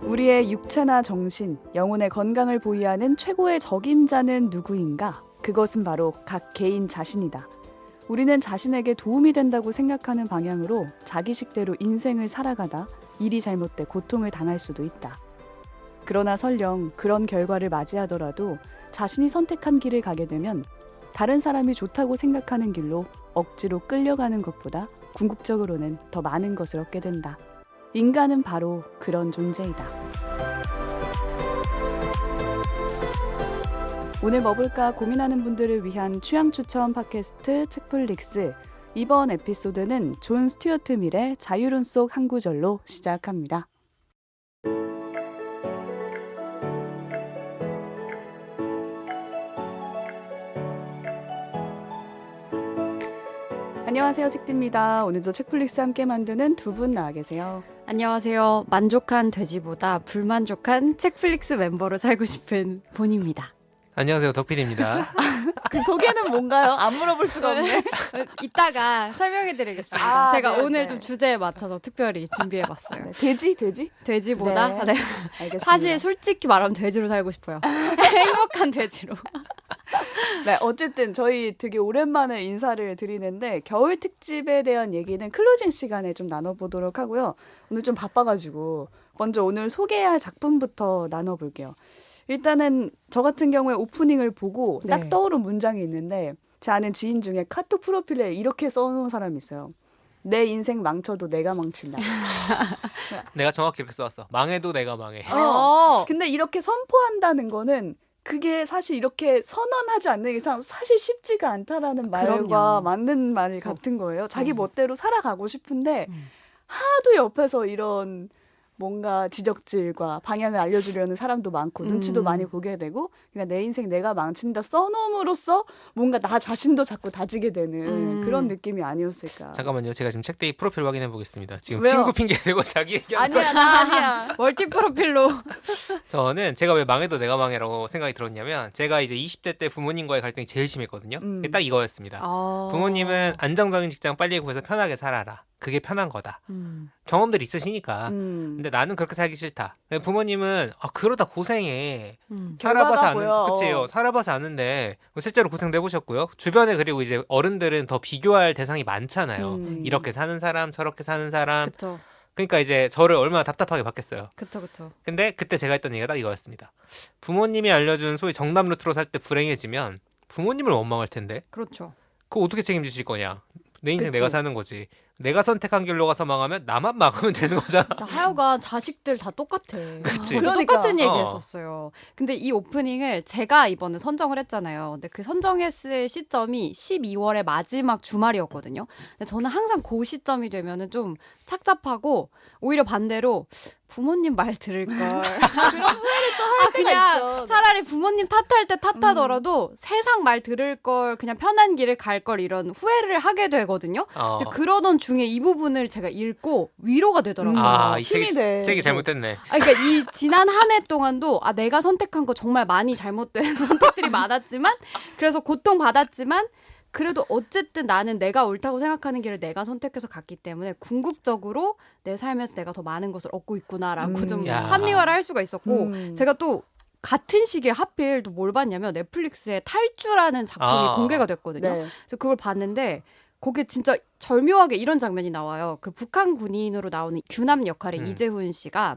우리의 육체나 정신, 영혼의 건강을 보위하는 최고의 적임자는 누구인가? 그것은 바로 각 개인 자신이다. 우리는 자신에게 도움이 된다고 생각하는 방향으로 자기식대로 인생을 살아가다 일이 잘못돼 고통을 당할 수도 있다. 그러나 설령 그런 결과를 맞이하더라도 자신이 선택한 길을 가게 되면 다른 사람이 좋다고 생각하는 길로 억지로 끌려가는 것보다 궁극적으로는 더 많은 것을 얻게 된다. 인간은 바로 그런 존재이다. 오늘 뭐 볼까 고민하는 분들을 위한 취향 추천 팟캐스트 책플릭스. 이번 에피소드는 존 스튜어트 밀의 자유론 속 한 구절로 시작합니다. 안녕하세요, 책디입니다. 오늘도 책플릭스 함께 만드는 두 분 나와 계세요. 안녕하세요. 만족한 돼지보다 불만족한 책플릭스 멤버로 살고 싶은 본입니다. 안녕하세요, 덕필입니다. 그 소개는 뭔가요? 안 물어볼 수가 없네. 이따가 설명해드리겠습니다. 제가 네, 오늘 네. 좀 주제에 맞춰서 특별히 준비해봤어요. 네, 돼지? 돼지보다? 네. 네. 알겠습니다. 사실 솔직히 말하면 돼지로 살고 싶어요. 행복한 돼지로. 네, 어쨌든 저희 되게 오랜만에 인사를 드리는데 겨울 특집에 대한 얘기는 클로징 시간에 좀 나눠보도록 하고요. 오늘 좀 바빠가지고 먼저 오늘 소개할 작품부터 나눠볼게요. 일단은 저 같은 경우에 오프닝을 보고 딱 네. 떠오른 문장이 있는데 제 아는 지인 중에 카톡 프로필에 이렇게 써놓은 사람이 있어요. 내 인생 망쳐도 내가 망친다. 내가 정확히 이렇게 써왔어. 망해도 내가 망해. 근데 이렇게 선포한다는 거는 그게 사실 이렇게 선언하지 않는 이상 사실 쉽지가 않다라는 말과 그럼요. 맞는 말 같은 거예요. 자기 멋대로 살아가고 싶은데 음. 하도 옆에서 이런 뭔가 지적질과 방향을 알려주려는 사람도 많고 눈치도 많이 보게 되고 그러니까 내 인생 내가 망친다 써놓음으로써 뭔가 나 자신도 자꾸 다지게 되는 그런 느낌이 아니었을까. 잠깐만요. 제가 지금 책데이 프로필 확인해 보겠습니다. 지금 왜요? 친구 핑계 대고 자기 얘기하는 아니야 나 아니야. 멀티 프로필로. 저는 제가 왜 망해도 내가 망해라고 생각이 들었냐면 제가 이제 20대 때 부모님과의 갈등이 제일 심했거든요. 딱 이거였습니다. 부모님은 안정적인 직장 빨리 구해서 편하게 살아라. 그게 편한 거다. 경험들이 있으시니까. 근데 나는 그렇게 살기 싫다. 부모님은 그러다 고생해. 살아봐서 결과가 아는, 보여. 그치요. 살아봐서 아는데 실제로 고생도 해보셨고요. 주변에 그리고 이제 어른들은 더 비교할 대상이 많잖아요. 이렇게 사는 사람, 저렇게 사는 사람. 그쵸. 그러니까 이제 저를 얼마나 답답하게 봤겠어요. 그쵸. 근데 그때 제가 했던 얘기가 딱 이거였습니다. 부모님이 알려준 소위 정답 루트로 살 때 불행해지면 부모님을 원망할 텐데 그렇죠. 그거 어떻게 책임지실 거냐. 내 인생 그치. 내가 사는 거지. 내가 선택한 길로 가서 망하면 나만 막으면 되는 거잖아. 진짜 하여간 자식들 다 똑같아. 그치. 저도 그러니까. 똑같은 얘기 했었어요. 근데 이 오프닝을 제가 이번에 선정을 했잖아요. 근데 그 선정했을 시점이 12월의 마지막 주말이었거든요. 근데 저는 항상 그 시점이 되면은 좀 착잡하고 오히려 반대로 부모님 말 들을 걸. 그런 후회를 또 할 때가 그냥 있죠. 차라리 부모님 탓할 때 탓하더라도 세상 말 들을 걸 그냥 편한 길을 갈 걸 이런 후회를 하게 되거든요. 근데 그러던 중에 이 부분을 제가 읽고 위로가 되더라고요. 이 힘이 책이, 돼. 책이 잘못됐네. 그러니까 이 지난 한 해 동안도 내가 선택한 거 정말 많이 잘못된 선택들이 많았지만 그래서 고통받았지만 그래도 어쨌든 나는 내가 옳다고 생각하는 길을 내가 선택해서 갔기 때문에 궁극적으로 내 삶에서 내가 더 많은 것을 얻고 있구나라고 좀 야. 합리화를 할 수가 있었고 제가 또 같은 시기에 하필 또 뭘 봤냐면 넷플릭스에 탈주라는 작품이 공개가 됐거든요. 네. 그래서 그걸 봤는데 거기에 진짜 절묘하게 이런 장면이 나와요. 그 북한 군인으로 나오는 규남 역할의 이재훈 씨가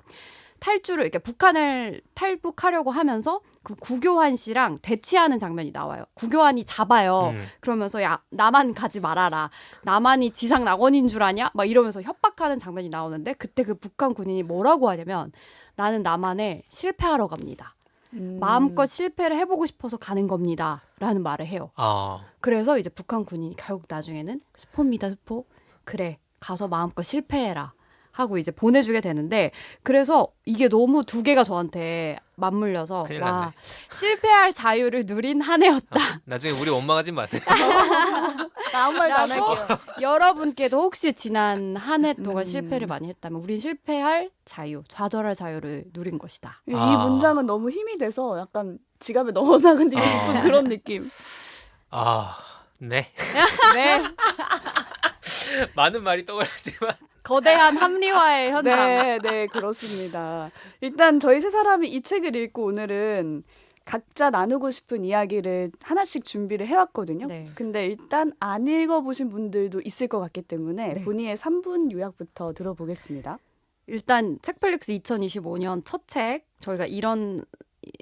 탈주를 이렇게 북한을 탈북하려고 하면서 그 구교환 씨랑 대치하는 장면이 나와요. 구교환이 잡아요. 그러면서 야 나만 가지 말아라. 나만이 지상 낙원인 줄 아냐? 막 이러면서 협박하는 장면이 나오는데 그때 그 북한 군인이 뭐라고 하냐면 나는 남한에 실패하러 갑니다. 마음껏 실패를 해보고 싶어서 가는 겁니다. 라는 말을 해요. 그래서 이제 북한 군인이 결국 나중에는 스포입니다, 스포. 그래, 가서 마음껏 실패해라. 하고 이제 보내주게 되는데 그래서 이게 너무 두 개가 저한테 맞물려서 큰일 와 났네. 실패할 자유를 누린 한 해였다. 나중에 우리 원망하지 마세요. 나 아무 말도 안 라고 할게요. 여러분께도 혹시 지난 한 해 동안 실패를 많이 했다면 우린 실패할 자유, 좌절할 자유를 누린 것이다. 이 문장은 너무 힘이 돼서 약간 지갑에 넣어나가고 싶은 그런 느낌. 네. 네. 많은 말이 떠오르지만 거대한 합리화의 현장. 네, 네, 그렇습니다. 일단 저희 세 사람이 이 책을 읽고 오늘은 각자 나누고 싶은 이야기를 하나씩 준비를 해왔거든요. 네. 근데 일단 안 읽어보신 분들도 있을 것 같기 때문에 네. 본의의 3분 요약부터 들어보겠습니다. 일단 책플릭스 2025년 첫 책 저희가 이런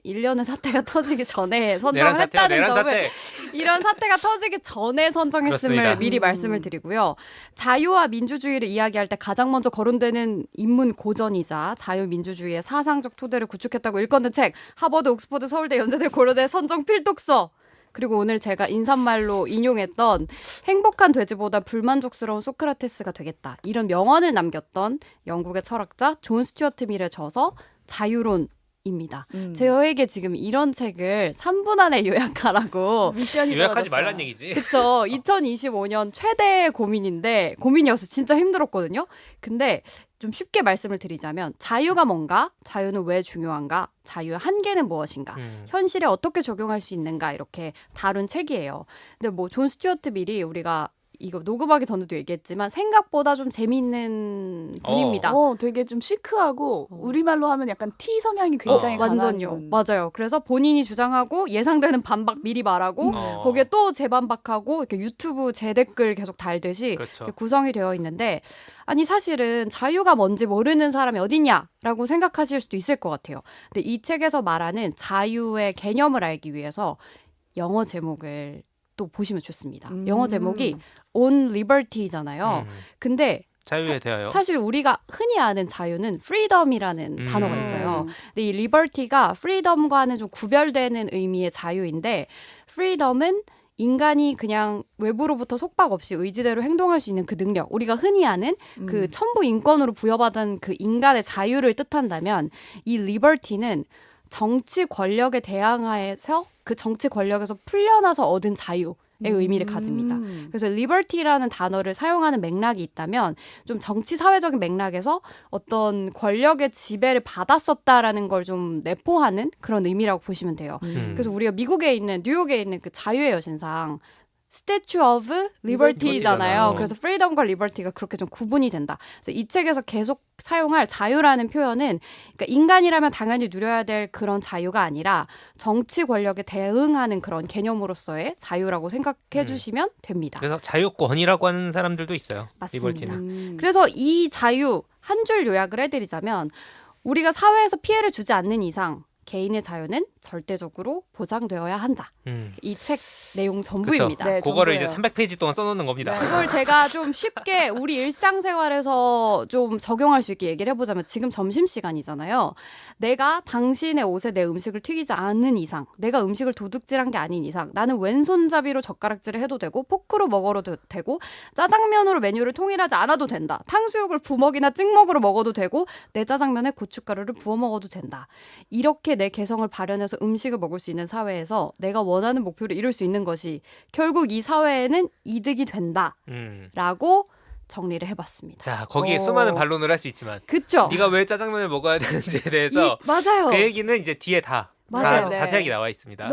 일련의 사태가 터지기 전에 선정을 했다는 내란 점을 사태. 이런 사태가 터지기 전에 선정했음을 그렇습니다. 미리 말씀을 드리고요. 자유와 민주주의를 이야기할 때 가장 먼저 거론되는 인문 고전이자 자유민주주의의 사상적 토대를 구축했다고 일컫는 책 하버드, 옥스퍼드, 서울대, 연세대, 고려대 선정 필독서 그리고 오늘 제가 인사말로 인용했던 행복한 돼지보다 불만족스러운 소크라테스가 되겠다. 이런 명언을 남겼던 영국의 철학자 존 스튜어트 밀의 저서 자유론입니다. 저에게 지금 이런 책을 3분 안에 요약하라고 미션이 요약하지 떨어졌어요. 말란 얘기지. 그쵸. 2025년 최대의 고민이어서 진짜 힘들었거든요. 근데 좀 쉽게 말씀을 드리자면 자유가 뭔가? 자유는 왜 중요한가? 자유의 한계는 무엇인가? 현실에 어떻게 적용할 수 있는가? 이렇게 다룬 책이에요. 근데 뭐 존 스튜어트 밀이 우리가 이거 녹음하기 전에도 얘기했지만 생각보다 좀 재미있는 분입니다. 되게 좀 시크하고 우리말로 하면 약간 T 성향이 굉장히 강한 완전요. 분. 맞아요. 그래서 본인이 주장하고 예상되는 반박 미리 말하고 거기에 또 재반박하고 이렇게 유튜브 재댓글 계속 달듯이 그렇죠. 이렇게 구성이 되어 있는데 아니 사실은 자유가 뭔지 모르는 사람이 어딨냐라고 생각하실 수도 있을 것 같아요. 근데 이 책에서 말하는 자유의 개념을 알기 위해서 영어 제목을 또 보시면 좋습니다. 영어 제목이 On Liberty잖아요. 근데 자유에 대하여. 사실 우리가 흔히 아는 자유는 freedom이라는 단어가 있어요. 근데 이 liberty가 freedom과는 좀 구별되는 의미의 자유인데 freedom은 인간이 그냥 외부로부터 속박 없이 의지대로 행동할 수 있는 그 능력, 우리가 흔히 아는 그 천부 인권으로 부여받은 그 인간의 자유를 뜻한다면 이 liberty는 정치 권력에 대항하여서 그 정치 권력에서 풀려나서 얻은 자유의 의미를 가집니다. 그래서 liberty라는 단어를 사용하는 맥락이 있다면 좀 정치 사회적인 맥락에서 어떤 권력의 지배를 받았었다라는 걸 좀 내포하는 그런 의미라고 보시면 돼요. 그래서 우리가 미국에 있는 뉴욕에 있는 그 자유의 여신상 Statue of Liberty잖아요. 그래서 freedom과 liberty가 그렇게 좀 구분이 된다. 그래서 이 책에서 계속 사용할 자유라는 표현은 그러니까 인간이라면 당연히 누려야 될 그런 자유가 아니라 정치 권력에 대응하는 그런 개념으로서의 자유라고 생각해 주시면 됩니다. 그래서 자유권이라고 하는 사람들도 있어요. 맞습니다. 리버티는. 그래서 이 자유 한 줄 요약을 해드리자면 우리가 사회에서 피해를 주지 않는 이상 개인의 자유는 절대적으로 보장되어야 한다. 이 책 내용 전부입니다. 네, 그거를 이제 전부예요. 300페이지 동안 써놓는 겁니다. 네. 그걸 제가 좀 쉽게 우리 일상생활에서 좀 적용할 수 있게 얘기를 해보자면 지금 점심시간이잖아요. 내가 당신의 옷에 내 음식을 튀기지 않는 이상, 내가 음식을 도둑질한 게 아닌 이상 나는 왼손잡이로 젓가락질을 해도 되고 포크로 먹어도 되고 짜장면으로 메뉴를 통일하지 않아도 된다. 탕수육을 부먹이나 찍먹으로 먹어도 되고 내 짜장면에 고춧가루를 부어 먹어도 된다. 이렇게 내 개성을 발현해서 음식을 먹을 수 있는 사회에서 내가 원하는 목표를 이룰 수 있는 것이 결국 이 사회에는 이득이 된다라고 정리를 해봤습니다. 자, 거기에 수많은 반론을 할 수 있지만 그쵸? 네가 왜 짜장면을 먹어야 되는지에 대해서 맞아요. 그 얘기는 이제 뒤에 다 맞아요. 자세하게 나와 있습니다.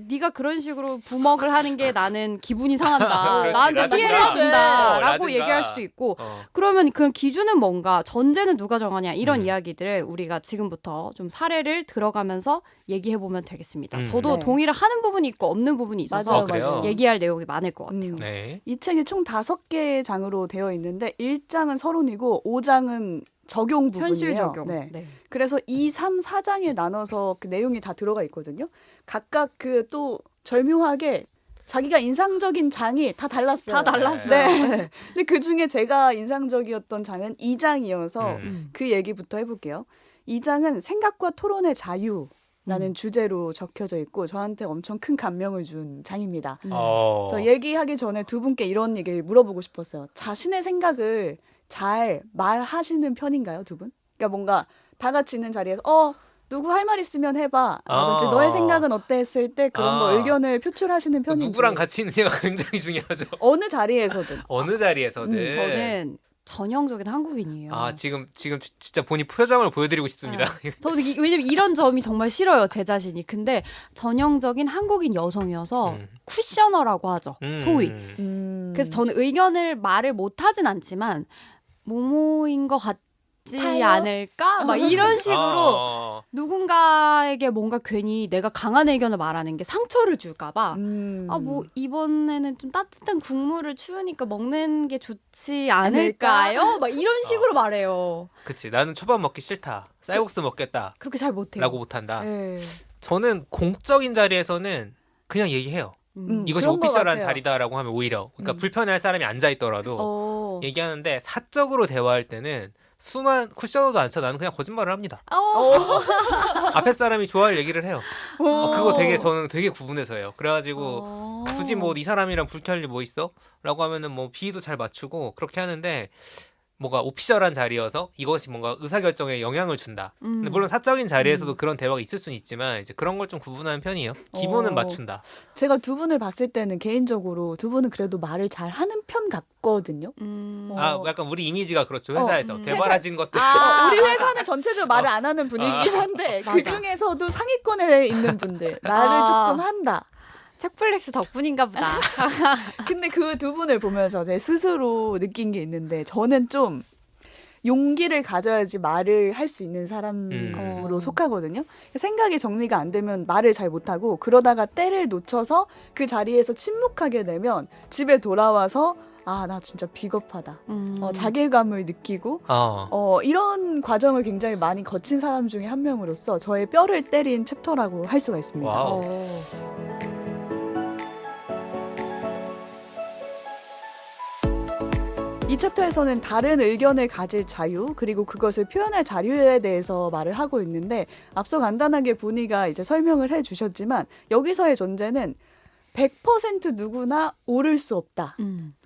네가 그런 식으로 부먹을 하는 게 나는 기분이 상한다. 그렇지, 나한테 라든가. 피해를 준다라고 라든가. 얘기할 수도 있고 그러면 그 기준은 뭔가 전제는 누가 정하냐 이런 음. 이야기들을 우리가 지금부터 좀 사례를 들어가면서 얘기해보면 되겠습니다. 저도 네. 동의를 하는 부분이 있고 없는 부분이 있어서 맞아요, 그래요? 맞아요. 얘기할 내용이 많을 것 같아요. 네. 이 책이 총 5개의 장으로 되어 있는데 1장은 서론이고 5장은 적용 부분이에요. 현실 적용. 네. 네. 그래서 2, 3, 4장에 나눠서 그 내용이 다 들어가 있거든요. 각각 그 또 절묘하게 자기가 인상적인 장이 다 달랐어요. 다 달랐어요. 네. 근데 그 중에 제가 인상적이었던 장은 2장이어서 그 얘기부터 해볼게요. 2장은 생각과 토론의 자유라는 주제로 적혀져 있고 저한테 엄청 큰 감명을 준 장입니다. 그래서 얘기하기 전에 두 분께 이런 얘기를 물어보고 싶었어요. 자신의 생각을 잘 말하시는 편인가요, 두 분? 그러니까 뭔가 다 같이 있는 자리에서 누구 할 말 있으면 해봐. 라든지 너의 생각은 어때 했을 때 그런 거 의견을 표출하시는 편인지. 누구랑 같이 있느냐가 굉장히 중요하죠. 어느 자리에서든. 어느 자리에서든. 저는 전형적인 한국인이에요. 아 지금 진짜 본인 표정을 보여드리고 싶습니다. 저도 왜냐면 이런 점이 정말 싫어요, 제 자신이. 근데 전형적인 한국인 여성이어서 쿠셔너라고 하죠, 소위. 그래서 저는 의견을 말을 못하진 않지만 모모인 것 같지 타요? 않을까? 막 이런 식으로 누군가에게 뭔가 괜히 내가 강한 의견을 말하는 게 상처를 줄까봐 아, 뭐 이번에는 좀 따뜻한 국물을 추우니까 먹는 게 좋지 않을까요? 막 이런 식으로 말해요. 그치. 나는 초밥 먹기 싫다. 쌀국수 먹겠다. 그렇게 잘 못해요. 라고 못한다. 네. 저는 공적인 자리에서는 그냥 얘기해요. 이것이 그런 것 오피셜한 같아요. 자리다라고 하면 오히려 그러니까 불편해할 사람이 앉아있더라도 얘기하는데 사적으로 대화할 때는 수만 쿠션도 안 쳐 나는 그냥 거짓말을 합니다. 앞에 사람이 좋아할 얘기를 해요. 그거 되게 저는 되게 구분해서 해요. 그래가지고 굳이 뭐 이 사람이랑 불쾌할 일 뭐 있어? 라고 하면은 뭐 비위도 잘 맞추고 그렇게 하는데 뭐가 오피셜한 자리여서 이것이 뭔가 의사결정에 영향을 준다. 근데 물론 사적인 자리에서도 그런 대화가 있을 수는 있지만 이제 그런 걸 좀 구분하는 편이에요. 기본은 맞춘다. 제가 두 분을 봤을 때는 개인적으로 두 분은 그래도 말을 잘 하는 편 같거든요. 약간 우리 이미지가 그렇죠. 회사에서 대바라진 것들. 우리 회사는 전체적으로 말을 안 하는 분위기긴 한데 그 중에서도 상위권에 있는 분들 말을 조금 한다. 책플렉스 덕분인가 보다. 근데 그 두 분을 보면서 제 스스로 느낀 게 있는데 저는 좀 용기를 가져야지 말을 할 수 있는 사람으로 속하거든요. 생각이 정리가 안 되면 말을 잘 못하고 그러다가 때를 놓쳐서 그 자리에서 침묵하게 되면 집에 돌아와서 아, 나 진짜 비겁하다. 자괴감을 느끼고 이런 과정을 굉장히 많이 거친 사람 중에 한 명으로서 저의 뼈를 때린 챕터라고 할 수가 있습니다. 이 챕터에서는 다른 의견을 가질 자유 그리고 그것을 표현할 자유에 대해서 말을 하고 있는데 앞서 간단하게 보니가 이제 설명을 해주셨지만 여기서의 존재는 100% 누구나 옳을 수 없다.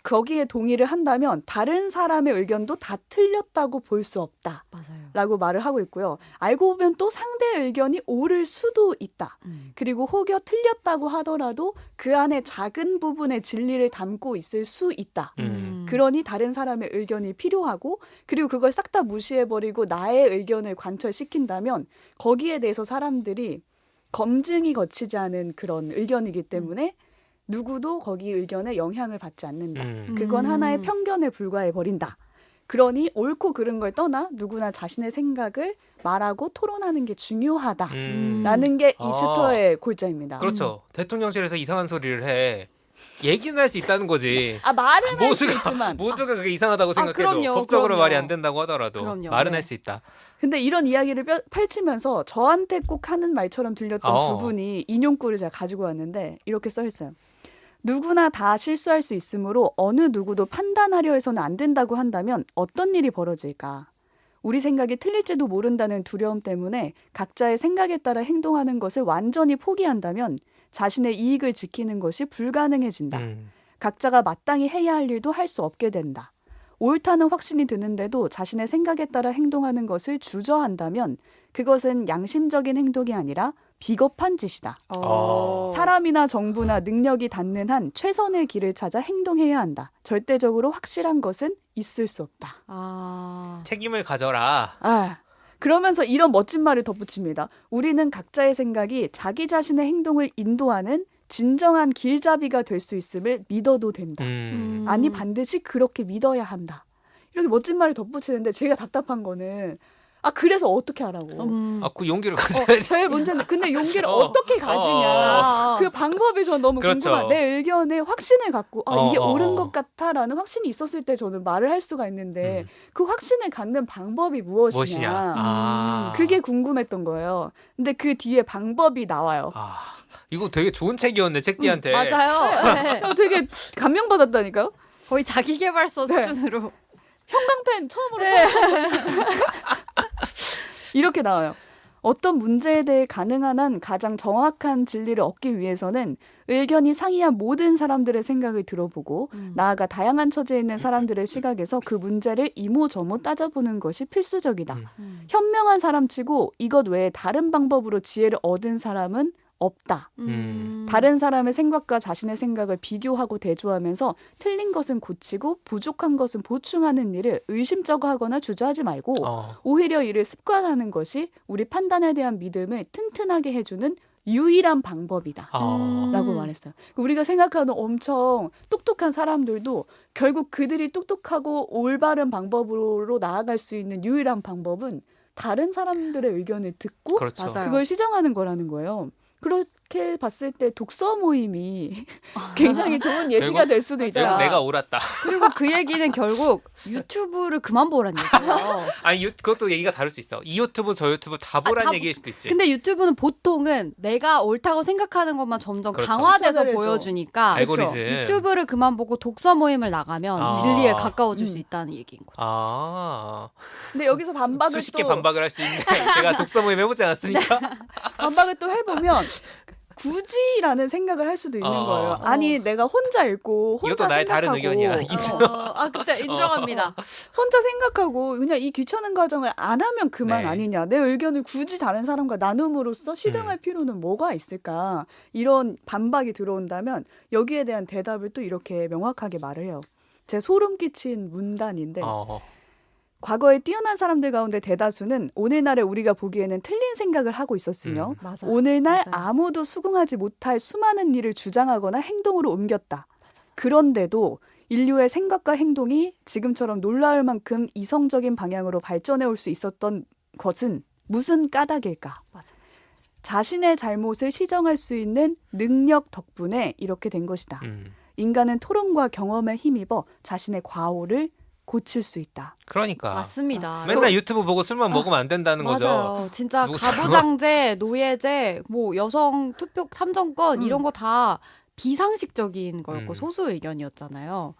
거기에 동의를 한다면 다른 사람의 의견도 다 틀렸다고 볼 수 없다. 맞아요. 라고 말을 하고 있고요. 알고 보면 또 상대의 의견이 옳을 수도 있다. 그리고 혹여 틀렸다고 하더라도 그 안에 작은 부분의 진리를 담고 있을 수 있다. 그러니 다른 사람의 의견이 필요하고 그리고 그걸 싹 다 무시해버리고 나의 의견을 관철시킨다면 거기에 대해서 사람들이 검증이 거치지 않은 그런 의견이기 때문에 누구도 거기 의견에 영향을 받지 않는다. 그건 하나의 편견에 불과해버린다. 그러니 옳고 그른 걸 떠나 누구나 자신의 생각을 말하고 토론하는 게 중요하다라는 게 이 챕터의 골자입니다. 그렇죠. 대통령실에서 이상한 소리를 해. 얘기는 할 수 있다는 거지. 말은 할 수 있지만 모두가 그게 이상하다고 생각해도 그럼요, 법적으로 그럼요. 말이 안 된다고 하더라도 말은 네. 할 수 있다. 근데 이런 이야기를 펼치면서 저한테 꼭 하는 말처럼 들렸던 부분이 인용구를 제가 가지고 왔는데 이렇게 써 있어요. 누구나 다 실수할 수 있으므로 어느 누구도 판단하려 해서는 안 된다고 한다면 어떤 일이 벌어질까? 우리 생각이 틀릴지도 모른다는 두려움 때문에 각자의 생각에 따라 행동하는 것을 완전히 포기한다면 자신의 이익을 지키는 것이 불가능해진다. 각자가 마땅히 해야 할 일도 할 수 없게 된다. 옳다는 확신이 드는데도 자신의 생각에 따라 행동하는 것을 주저한다면 그것은 양심적인 행동이 아니라 비겁한 짓이다. 사람이나 정부나 능력이 닿는 한 최선의 길을 찾아 행동해야 한다. 절대적으로 확실한 것은 있을 수 없다. 책임을 가져라. 그러면서 이런 멋진 말을 덧붙입니다. 우리는 각자의 생각이 자기 자신의 행동을 인도하는 진정한 길잡이가 될 수 있음을 믿어도 된다. 아니 반드시 그렇게 믿어야 한다. 이렇게 멋진 말을 덧붙이는데 제가 답답한 거는 그래서 어떻게 하라고. 그 용기를 가져야지. 저의 문제는 근데 용기를 어떻게 가지냐. 그 방법이 저는 너무 그렇죠. 궁금한. 내 의견에 확신을 갖고 이게 옳은 것 같아라는 확신이 있었을 때 저는 말을 할 수가 있는데 그 확신을 갖는 방법이 무엇이냐. 그게 궁금했던 거예요. 근데 그 뒤에 방법이 나와요. 이거 되게 좋은 책이었네, 책디한테. 맞아요. 네. 되게 감명받았다니까요. 거의 자기계발서 수준으로. 형광펜 처음으로 처음 이렇게 나와요. 어떤 문제에 대해 가능한 한 가장 정확한 진리를 얻기 위해서는 의견이 상이한 모든 사람들의 생각을 들어보고 나아가 다양한 처지에 있는 사람들의 시각에서 그 문제를 이모저모 따져보는 것이 필수적이다. 현명한 사람치고 이것 외에 다른 방법으로 지혜를 얻은 사람은 없다. 다른 사람의 생각과 자신의 생각을 비교하고 대조하면서 틀린 것은 고치고 부족한 것은 보충하는 일을 의심쩍어 하거나 주저하지 말고 오히려 이를 습관하는 것이 우리 판단에 대한 믿음을 튼튼하게 해주는 유일한 방법이다. 라고 말했어요. 우리가 생각하는 엄청 똑똑한 사람들도 결국 그들이 똑똑하고 올바른 방법으로 나아갈 수 있는 유일한 방법은 다른 사람들의 의견을 듣고 그렇죠. 맞아요. 그걸 시정하는 거라는 거예요. 그렇게 봤을 때 독서 모임이 굉장히 좋은 예시가 될 수도 결국 있다. 내가 옳았다. 그리고 그 얘기는 결국 유튜브를 그만 보라는 얘기예요. 아니 그것도 얘기가 다를 수 있어. 이 유튜브 저 유튜브 다 보란 다 얘기일 수도 있지. 근데 유튜브는 보통은 내가 옳다고 생각하는 것만 점점 그렇죠. 강화돼서 추천을 해줘. 보여주니까 알고리즘. 유튜브를 그만 보고 독서 모임을 나가면 아. 진리에 가까워질 수 있다는 얘기인 거죠. 아. 근데 여기서 반박을 수십 개 또 반박을 할 수 있는 제가 독서 모임 해보지 않았습니까? 반박을 또 해보면 굳이라는 생각을 할 수도 있는 거예요. 아니 내가 혼자 읽고 혼자 이것도 나의 생각하고 다른 의견이야. 그때 인정합니다. 혼자 생각하고 그냥 이 귀찮은 과정을 안 하면 그만 네. 아니냐. 내 의견을 굳이 다른 사람과 나눔으로써 시정할 필요는 뭐가 있을까. 이런 반박이 들어온다면 여기에 대한 대답을 또 이렇게 명확하게 말을 해요. 제 소름 끼친 문단인데 과거에 뛰어난 사람들 가운데 대다수는 오늘날의 우리가 보기에는 틀린 생각을 하고 있었으며 맞아. 오늘날 맞아요. 아무도 수긍하지 못할 수많은 일을 주장하거나 행동으로 옮겼다. 그런데도 인류의 생각과 행동이 지금처럼 놀라울 만큼 이성적인 방향으로 발전해 올 수 있었던 것은 무슨 까닭일까? 맞아. 자신의 잘못을 시정할 수 있는 능력 덕분에 이렇게 된 것이다. 인간은 토론과 경험에 힘입어 자신의 과오를 고칠 수 있다. 그러니까. 맞습니다. 맨날 유튜브 보고 술만 먹으면 안 된다는 거죠. 맞아요. 진짜 누구 가부장제, 노예제, 뭐 여성 투표 참정권 이런 거 다 비상식적인 거였고 소수 의견이었잖아요.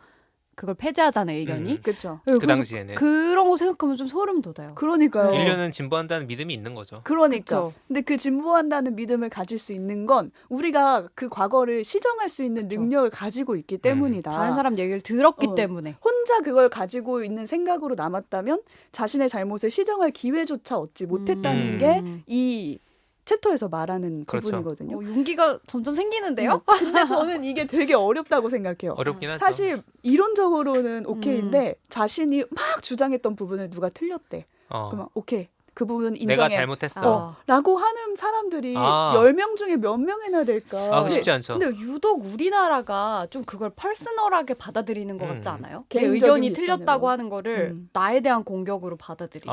그걸 폐지하자는 의견이. 그렇죠. 그 당시에는. 그런 거 생각하면 좀 소름 돋아요. 그러니까요. 인류는 진보한다는 믿음이 있는 거죠. 그러니까. 그쵸. 근데 그 진보한다는 믿음을 가질 수 있는 건 우리가 그 과거를 시정할 수 있는 능력을 가지고 있기 때문이다. 다른 사람 얘기를 들었기 때문에. 혼자 그걸 가지고 있는 생각으로 남았다면 자신의 잘못을 시정할 기회조차 얻지 못했다는 게 이 챕터에서 말하는 그렇죠. 부분이거든요. 용기가 점점 생기는데요? 근데 저는 이게 되게 어렵다고 생각해요. 어렵긴 하죠. 사실 이론적으로는 오케이인데 자신이 막 주장했던 부분을 누가 틀렸대. 그러면 오케이. 그 부분 인정해. 내가 잘못했어. 라고 하는 사람들이 10명 중에 몇 명이나 될까. 그 쉽지 않죠. 근데 유독 우리나라가 좀 그걸 퍼스널하게 받아들이는 것 같지 않아요? 내 개인적인 의견이 비판으로. 틀렸다고 하는 거를 나에 대한 공격으로 받아들이는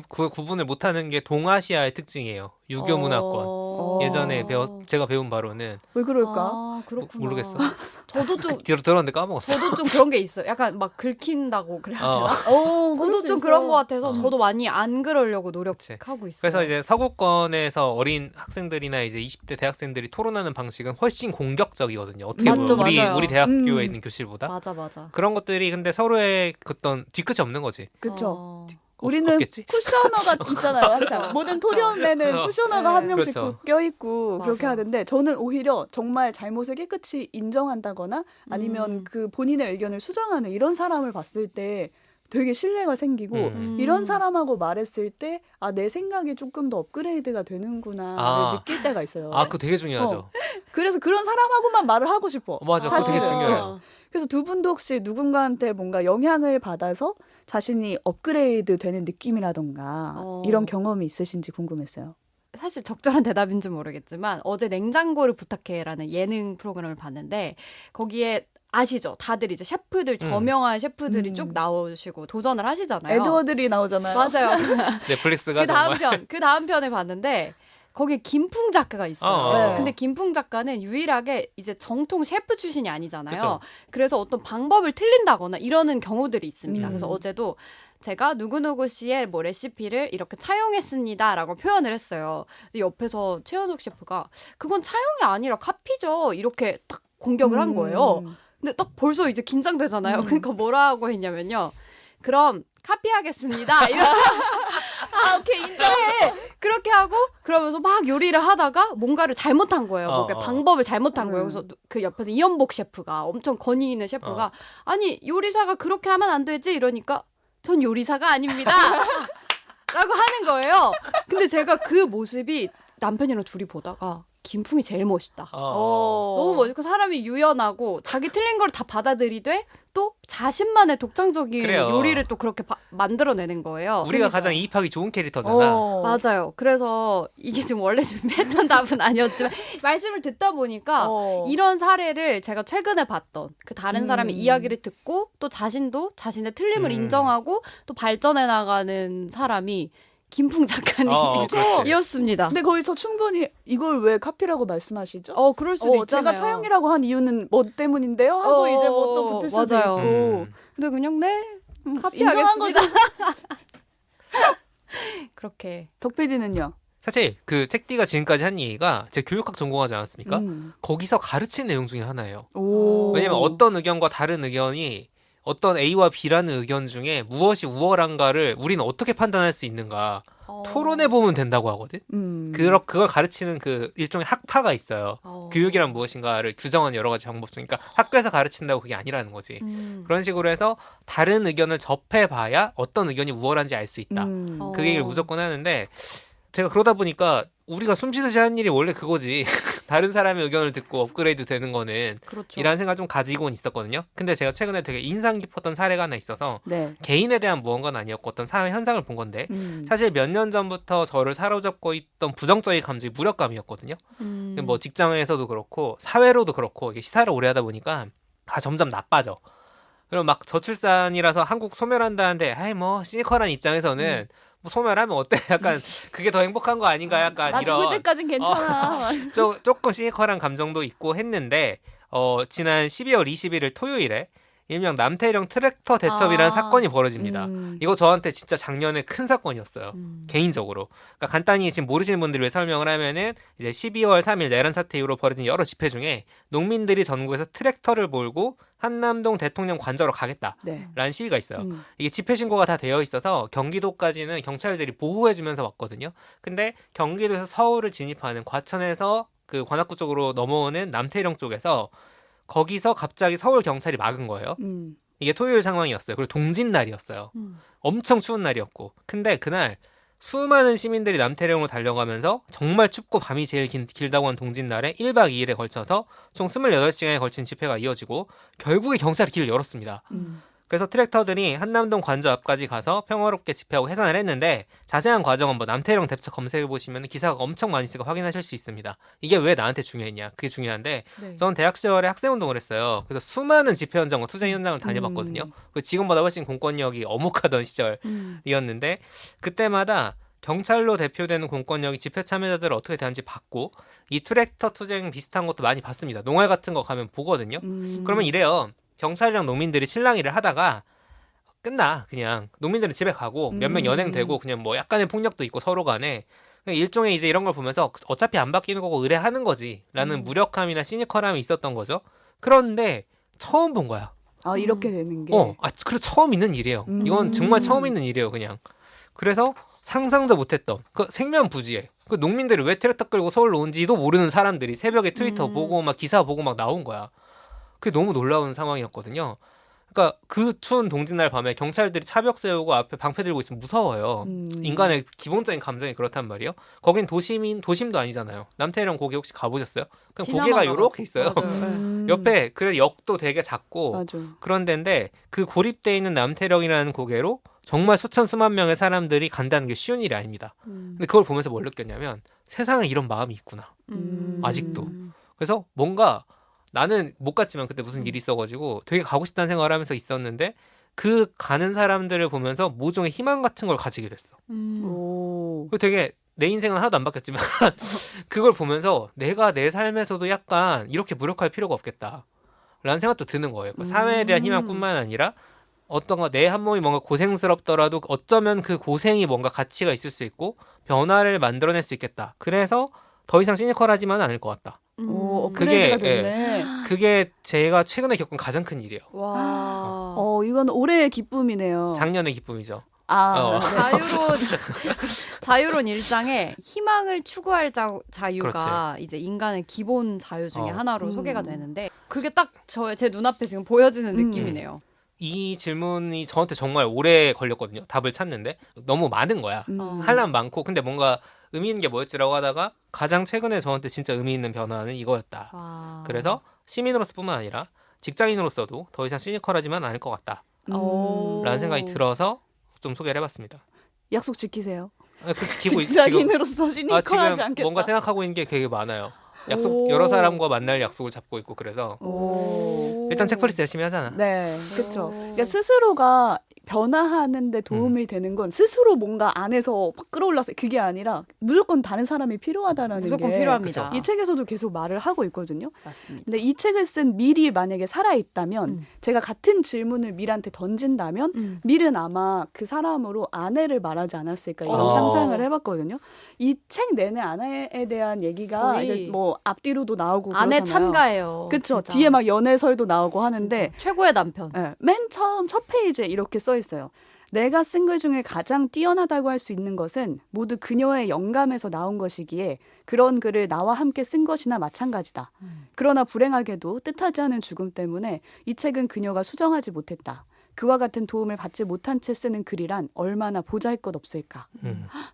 그 구분을 못하는 게 동아시아의 특징이에요. 유교 문화권. 예전에 제가 배운 바로는 왜 그럴까? 그렇구나. 모르겠어. 저도 좀 들었는데 까먹었어. 저도 좀 그런 게 있어요. 약간 막 긁힌다고 그래야 되나? 그럴 저도 수 좀 있어. 그런 것 같아서 저도 많이 안 그러려고 노력하고 있어요. 그래서 이제 서구권에서 어린 학생들이나 이제 20대 대학생들이 토론하는 방식은 훨씬 공격적이거든요. 어떻게 맞죠, 보면 맞아요. 우리 대학교에 있는 교실보다. 맞아. 그런 것들이 근데 서로의 어떤 뒤끝이 없는 거지. 그쵸. 우리는 없겠지? 쿠셔너가 있잖아요. 항상 모든 토론에는 쿠셔너가 한 명씩 그렇죠. 껴있고 그렇게 맞아. 하는데 저는 오히려 정말 잘못을 깨끗이 인정한다거나 아니면 그 본인의 의견을 수정하는 이런 사람을 봤을 때 되게 신뢰가 생기고 이런 사람하고 말했을 때 내 생각이 조금 더 업그레이드가 되는구나를 느낄 때가 있어요. 그거 되게 중요하죠. 그래서 그런 사람하고만 말을 하고 싶어. 맞아. 그거 되게 사실은. 중요해요. 그래서 두 분도 혹시 누군가한테 뭔가 영향을 받아서 자신이 업그레이드 되는 느낌이라던가 이런 경험이 있으신지 궁금했어요. 사실 적절한 대답인지 모르겠지만 어제 냉장고를 부탁해라는 예능 프로그램을 봤는데 거기에 아시죠? 다들 이제 셰프들 저명한 셰프들이 쭉 나오시고 도전을 하시잖아요. 에드워드리 나오잖아요. 맞아요. 넷플릭스가 그 다음 편을 봤는데 거기에 김풍 작가가 있어요. 네. 근데 김풍 작가는 유일하게 이제 정통 셰프 출신이 아니잖아요. 그쵸. 그래서 어떤 방법을 틀린다거나 이러는 경우들이 있습니다. 그래서 어제도 제가 누구누구 씨의 뭐 레시피를 이렇게 차용했습니다라고 표현을 했어요. 근데 옆에서 최현석 셰프가 그건 차용이 아니라 카피죠. 이렇게 딱 공격을 한 거예요. 근데 딱 벌써 이제 긴장되잖아요. 그러니까 뭐라고 했냐면요. 그럼 카피하겠습니다. 오케이 인정해. 그렇게 하고 그러면서 막 요리를 하다가 뭔가를 잘못한 거예요. 뭔가 방법을 잘못한 거예요. 그래서 그 옆에서 이연복 셰프가 엄청 권위 있는 셰프가 아니 요리사가 그렇게 하면 안 되지 이러니까 전 요리사가 아닙니다. 라고 하는 거예요. 근데 제가 그 모습이 남편이랑 둘이 보다가 김풍이 제일 멋있다. 너무 너무 멋있고 사람이 유연하고 자기 틀린 걸 다 받아들이되 또 자신만의 독창적인 그래요. 요리를 또 그렇게 만들어내는 거예요. 우리가 가장 이입하기 좋은 캐릭터잖아. 맞아요. 그래서 이게 지금 원래 준비했던 답은 아니었지만 말씀을 듣다 보니까 이런 사례를 제가 최근에 봤던 그 다른 사람의 이야기를 듣고 또 자신도 자신의 틀림을 인정하고 또 발전해 나가는 사람이 김풍 작가님이었습니다. 근데 거기서 충분히 이걸 왜 카피라고 말씀하시죠? 그럴 수도 있잖아요. 제가 차영이라고 한 이유는 뭐 때문인데요? 하고 이제 뭐 또 붙을 수도 맞아요. 있고. 근데 그냥 네 인정한 카피하겠습니다. 거죠. 그렇게. 덕 PD는요? 사실 그 책디가 지금까지 한 얘기가 제가 교육학 전공하지 않았습니까? 거기서 가르친 내용 중에 하나예요. 왜냐면 어떤 의견과 다른 의견이 어떤 A와 B라는 의견 중에 무엇이 우월한가를 우리는 어떻게 판단할 수 있는가 토론해 보면 된다고 하거든. 그걸 가르치는 그 일종의 학파가 있어요. 교육이란 무엇인가를 규정하는 여러 가지 방법 중에, 그러니까 학교에서 가르친다고 그게 아니라는 거지. 그런 식으로 해서 다른 의견을 접해봐야 어떤 의견이 우월한지 알 수 있다. 그 얘기를 무조건 하는데 제가 그러다 보니까 우리가 숨쉬듯이 하는 일이 원래 그거지. 다른 사람의 의견을 듣고 업그레이드 되는 거는 그렇죠. 이라는 생각을 좀 가지고는 있었거든요. 근데 제가 최근에 되게 인상 깊었던 사례가 하나 있어서 네. 개인에 대한 무언가는 아니었고 어떤 사회 현상을 본 건데 사실 몇 년 전부터 저를 사로잡고 있던 부정적인 감정이 무력감이었거든요. 뭐 직장에서도 그렇고 사회로도 그렇고 이게 시사를 오래 하다 보니까 점점 나빠져. 그럼 막 저출산이라서 한국 소멸한다는데 아이 뭐 시니컬한 입장에서는 뭐 소멸하면 어때? 약간 그게 더 행복한 거 아닌가? 약간 나 죽을 이런 때까진 괜찮아. 조금 시니컬한 감정도 있고 했는데 지난 12월 21일 토요일에 일명 남태령 트랙터 대첩이라는 사건이 벌어집니다. 이거 저한테 진짜 작년에 큰 사건이었어요. 개인적으로. 그러니까 간단히 지금 모르시는 분들을 위해 설명을 하면은 이제 12월 3일 내란 사태 이후로 벌어진 여러 집회 중에 농민들이 전국에서 트랙터를 몰고 한남동 대통령 관저로 가겠다라는 시위가 있어요. 이게 집회 신고가 다 되어 있어서 경기도까지는 경찰들이 보호해주면서 왔거든요. 근데 경기도에서 서울을 진입하는 과천에서 그 관악구 쪽으로 넘어오는 남태령 쪽에서 거기서 갑자기 서울 경찰이 막은 거예요. 이게 토요일 상황이었어요. 그리고 동짓날이었어요. 엄청 추운 날이었고. 근데 그날 수많은 시민들이 남태령으로 달려가면서 정말 춥고 밤이 제일 길다고 한 동짓날에 1박 2일에 걸쳐서 총 28시간에 걸친 집회가 이어지고 결국에 경찰이 길을 열었습니다. 그래서 트랙터들이 한남동 관저 앞까지 가서 평화롭게 집회하고 해산을 했는데 자세한 과정은 뭐 남태령 대처 검색해보시면 기사가 엄청 많이 있으니까 확인하실 수 있습니다. 이게 왜 나한테 중요했냐? 그게 중요한데 저는 대학 시절에 학생운동을 했어요. 그래서 수많은 집회 현장과 투쟁 현장을 다녀봤거든요. 지금보다 훨씬 공권력이 어묵하던 시절이었는데 그때마다 경찰로 대표되는 공권력이 집회 참여자들을 어떻게 대하는지 봤고 이 트랙터 투쟁 비슷한 것도 많이 봤습니다. 농활 같은 거 가면 보거든요. 그러면 이래요. 경찰이랑 농민들이 실랑이를 하다가 끝나. 그냥 농민들은 집에 가고 몇 명 연행되고 그냥 뭐 약간의 폭력도 있고 서로 간에 일종의 이제 이런 걸 보면서 어차피 안 바뀌는 거고 의뢰하는 거지 라는 무력함이나 시니컬함이 있었던 거죠. 그런데 처음 본 거야. 이렇게 되는 게. 그리고 처음 있는 일이에요. 이건 정말 처음 있는 일이에요. 그냥. 그래서 상상도 못했던 그 생면부지에 그 농민들이 왜 트랙터 끌고 서울로 온지도 모르는 사람들이 새벽에 트위터 보고 막 기사 보고 막 나온 거야. 그게 너무 놀라운 상황이었거든요. 그러니까 그 추운 동짓날 밤에 경찰들이 차벽 세우고 앞에 방패 들고 있으면 무서워요. 인간의 기본적인 감정이 그렇단 말이에요. 거긴 도심도 아니잖아요. 남태령 고개 혹시 가보셨어요? 그냥 고개가 요렇게 있어요. 옆에 그래 역도 되게 작고 그런 데인데 그 고립돼 있는 남태령이라는 고개로 정말 수천 수만 명의 사람들이 간다는 게 쉬운 일이 아닙니다. 근데 그걸 보면서 뭘 느꼈냐면 세상에 이런 마음이 있구나. 아직도. 그래서 뭔가 나는 못 갔지만 그때 무슨 일이 있어가지고 되게 가고 싶다는 생각을 하면서 있었는데 그 가는 사람들을 보면서 모종의 희망 같은 걸 가지게 됐어. 그리고 되게 내 인생은 하나도 안 바뀌었지만 그걸 보면서 내가 내 삶에서도 약간 이렇게 무력할 필요가 없겠다 라는 생각도 드는 거예요. 사회에 대한 희망뿐만 아니라 어떤가 내 한 몸이 뭔가 고생스럽더라도 어쩌면 그 고생이 뭔가 가치가 있을 수 있고 변화를 만들어낼 수 있겠다. 그래서 더 이상 시니컬하지만은 않을 것 같다. 업그레이드가 됐네. 그게 제가 최근에 겪은 가장 큰 일이에요. 와. 이건 올해의 기쁨이네요. 작년의 기쁨이죠. 자유로운 일상에 희망을 추구할 자유가 그렇지. 이제 인간의 기본 자유 중에 하나로 소개가 되는데 그게 딱 제 눈앞에 지금 보여지는 느낌이네요. 이 질문이 저한테 정말 오래 걸렸거든요. 답을 찾는데 너무 많은 거야. 한란 많고 근데 뭔가 의미 있는 게 뭐였지라고 하다가 가장 최근에 저한테 진짜 의미 있는 변화는 이거였다. 와. 그래서 시민으로서뿐만 아니라 직장인으로서도 더 이상 시니컬하지만 않을 것 같다. 오. 라는 생각이 들어서 좀 소개를 해봤습니다. 약속 지키세요. 그 지키고 직장인으로서 시니컬하지 지금 않겠다. 뭔가 생각하고 있는 게 되게 많아요. 약속 오. 여러 사람과 만날 약속을 잡고 있고 그래서 오. 일단 체크리스트 열심히 하잖아. 네, 그렇죠. 오. 그러니까 스스로가 변화하는데 도움이 되는 건 스스로 뭔가 안에서 막 끌어올라서 그게 아니라 무조건 다른 사람이 필요하다라는 무조건 게 필요합니다. 이 책에서도 계속 말을 하고 있거든요. 맞습니다. 근데 이 책을 쓴 밀이 만약에 살아있다면 제가 같은 질문을 밀한테 던진다면 밀은 아마 그 사람으로 아내를 말하지 않았을까 이런 어. 상상을 해봤거든요. 이 책 내내 아내에 대한 얘기가 거의 이제 뭐 앞뒤로도 나오고 아내 그러잖아요. 참가예요. 그쵸. 진짜. 뒤에 막 연애설도 나오고 하는데 진짜. 최고의 남편. 네, 맨 처음 첫 페이지에 이렇게 써 있어요. 내가 쓴 글 중에 가장 뛰어나다고 할 수 있는 것은 모두 그녀의 영감에서 나온 것이기에 그런 글을 나와 함께 쓴 것이나 마찬가지다. 그러나 불행하게도 뜻하지 않은 죽음 때문에 이 책은 그녀가 수정하지 못했다. 그와 같은 도움을 받지 못한 채 쓰는 글이란 얼마나 보잘것없을까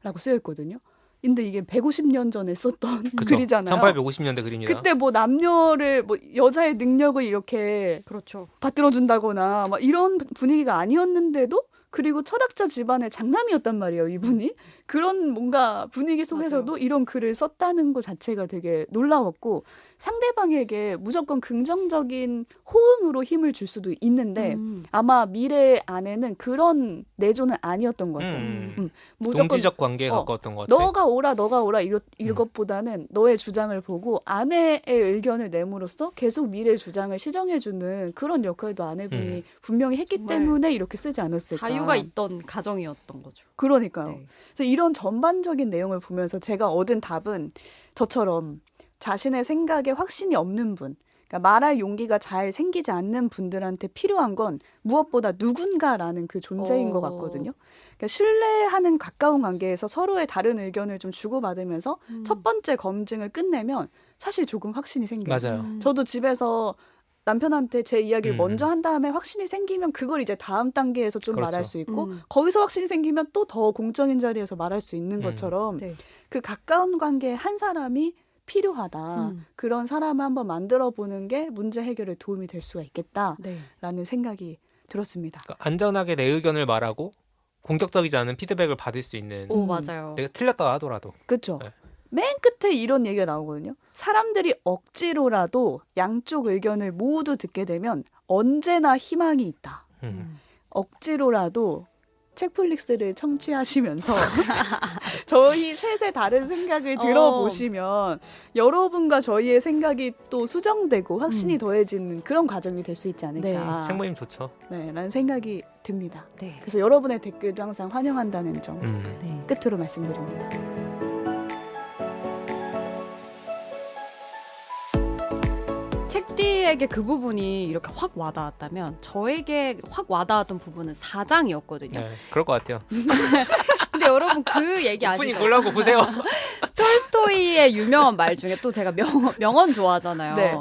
라고 쓰여 있거든요. 근데 이게 150년 전에 썼던 그쵸. 글이잖아요. 1850년대 글입니다. 그때 뭐 남녀를 뭐 여자의 능력을 이렇게 그렇죠. 받들어준다거나 막 이런 분위기가 아니었는데도 그리고 철학자 집안의 장남이었단 말이에요, 이분이. 그런 뭔가 분위기 속에서도 맞아요. 이런 글을 썼다는 것 자체가 되게 놀라웠고 상대방에게 무조건 긍정적인 호응으로 힘을 줄 수도 있는데 아마 미래의 아내는 그런 내조는 아니었던 것 같아요. 무조건 동지적 관계에 가까웠던 것 같아요. 너가 오라 이것보다는 너의 주장을 보고 아내의 의견을 내므로써 계속 미래의 주장을 시정해주는 그런 역할도 아내분이 분명히 했기 정말 때문에 이렇게 쓰지 않았을까. 자유가 있던 가정이었던 거죠. 그러니까요. 네. 그래서 이런 전반적인 내용을 보면서 제가 얻은 답은 저처럼 자신의 생각에 확신이 없는 분, 그러니까 말할 용기가 잘 생기지 않는 분들한테 필요한 건 무엇보다 누군가라는 그 존재인 것 같거든요. 그러니까 신뢰하는 가까운 관계에서 서로의 다른 의견을 좀 주고받으면서 첫 번째 검증을 끝내면 사실 조금 확신이 생겨요. 맞아요. 저도 집에서 남편한테 제 이야기를 먼저 한 다음에 확신이 생기면 그걸 이제 다음 단계에서 좀 그렇죠. 말할 수 있고 거기서 확신이 생기면 또 더 공적인 자리에서 말할 수 있는 것처럼 네. 그 가까운 관계에 한 사람이 필요하다. 그런 사람을 한번 만들어 보는 게 문제 해결에 도움이 될 수가 있겠다라는 네. 생각이 들었습니다. 그러니까 안전하게 내 의견을 말하고 공격적이지 않은 피드백을 받을 수 있는 오 맞아요. 내가 틀렸다 하더라도 그렇죠. 네. 맨 끝에 이런 얘기가 나오거든요. 사람들이 억지로라도 양쪽 의견을 모두 듣게 되면 언제나 희망이 있다. 억지로라도 책플릭스를 청취하시면서 저희 셋의 다른 생각을 들어보시면 여러분과 저희의 생각이 또 수정되고 확신이 더해지는 그런 과정이 될 수 있지 않을까. 책모임 좋죠. 네, 라는 생각이 듭니다. 네. 그래서 여러분의 댓글도 항상 환영한다는 점 네. 끝으로 말씀드립니다. 책디에게 그 부분이 이렇게 확 와닿았다면 저에게 확 와닿았던 부분은 4장이었거든요. 네, 그럴 것 같아요. 근데 여러분 그 얘기 오프닝 아시죠? 골라고 보세요. 톨스토이의 유명한 말 중에 또 제가 명언 좋아하잖아요. 네.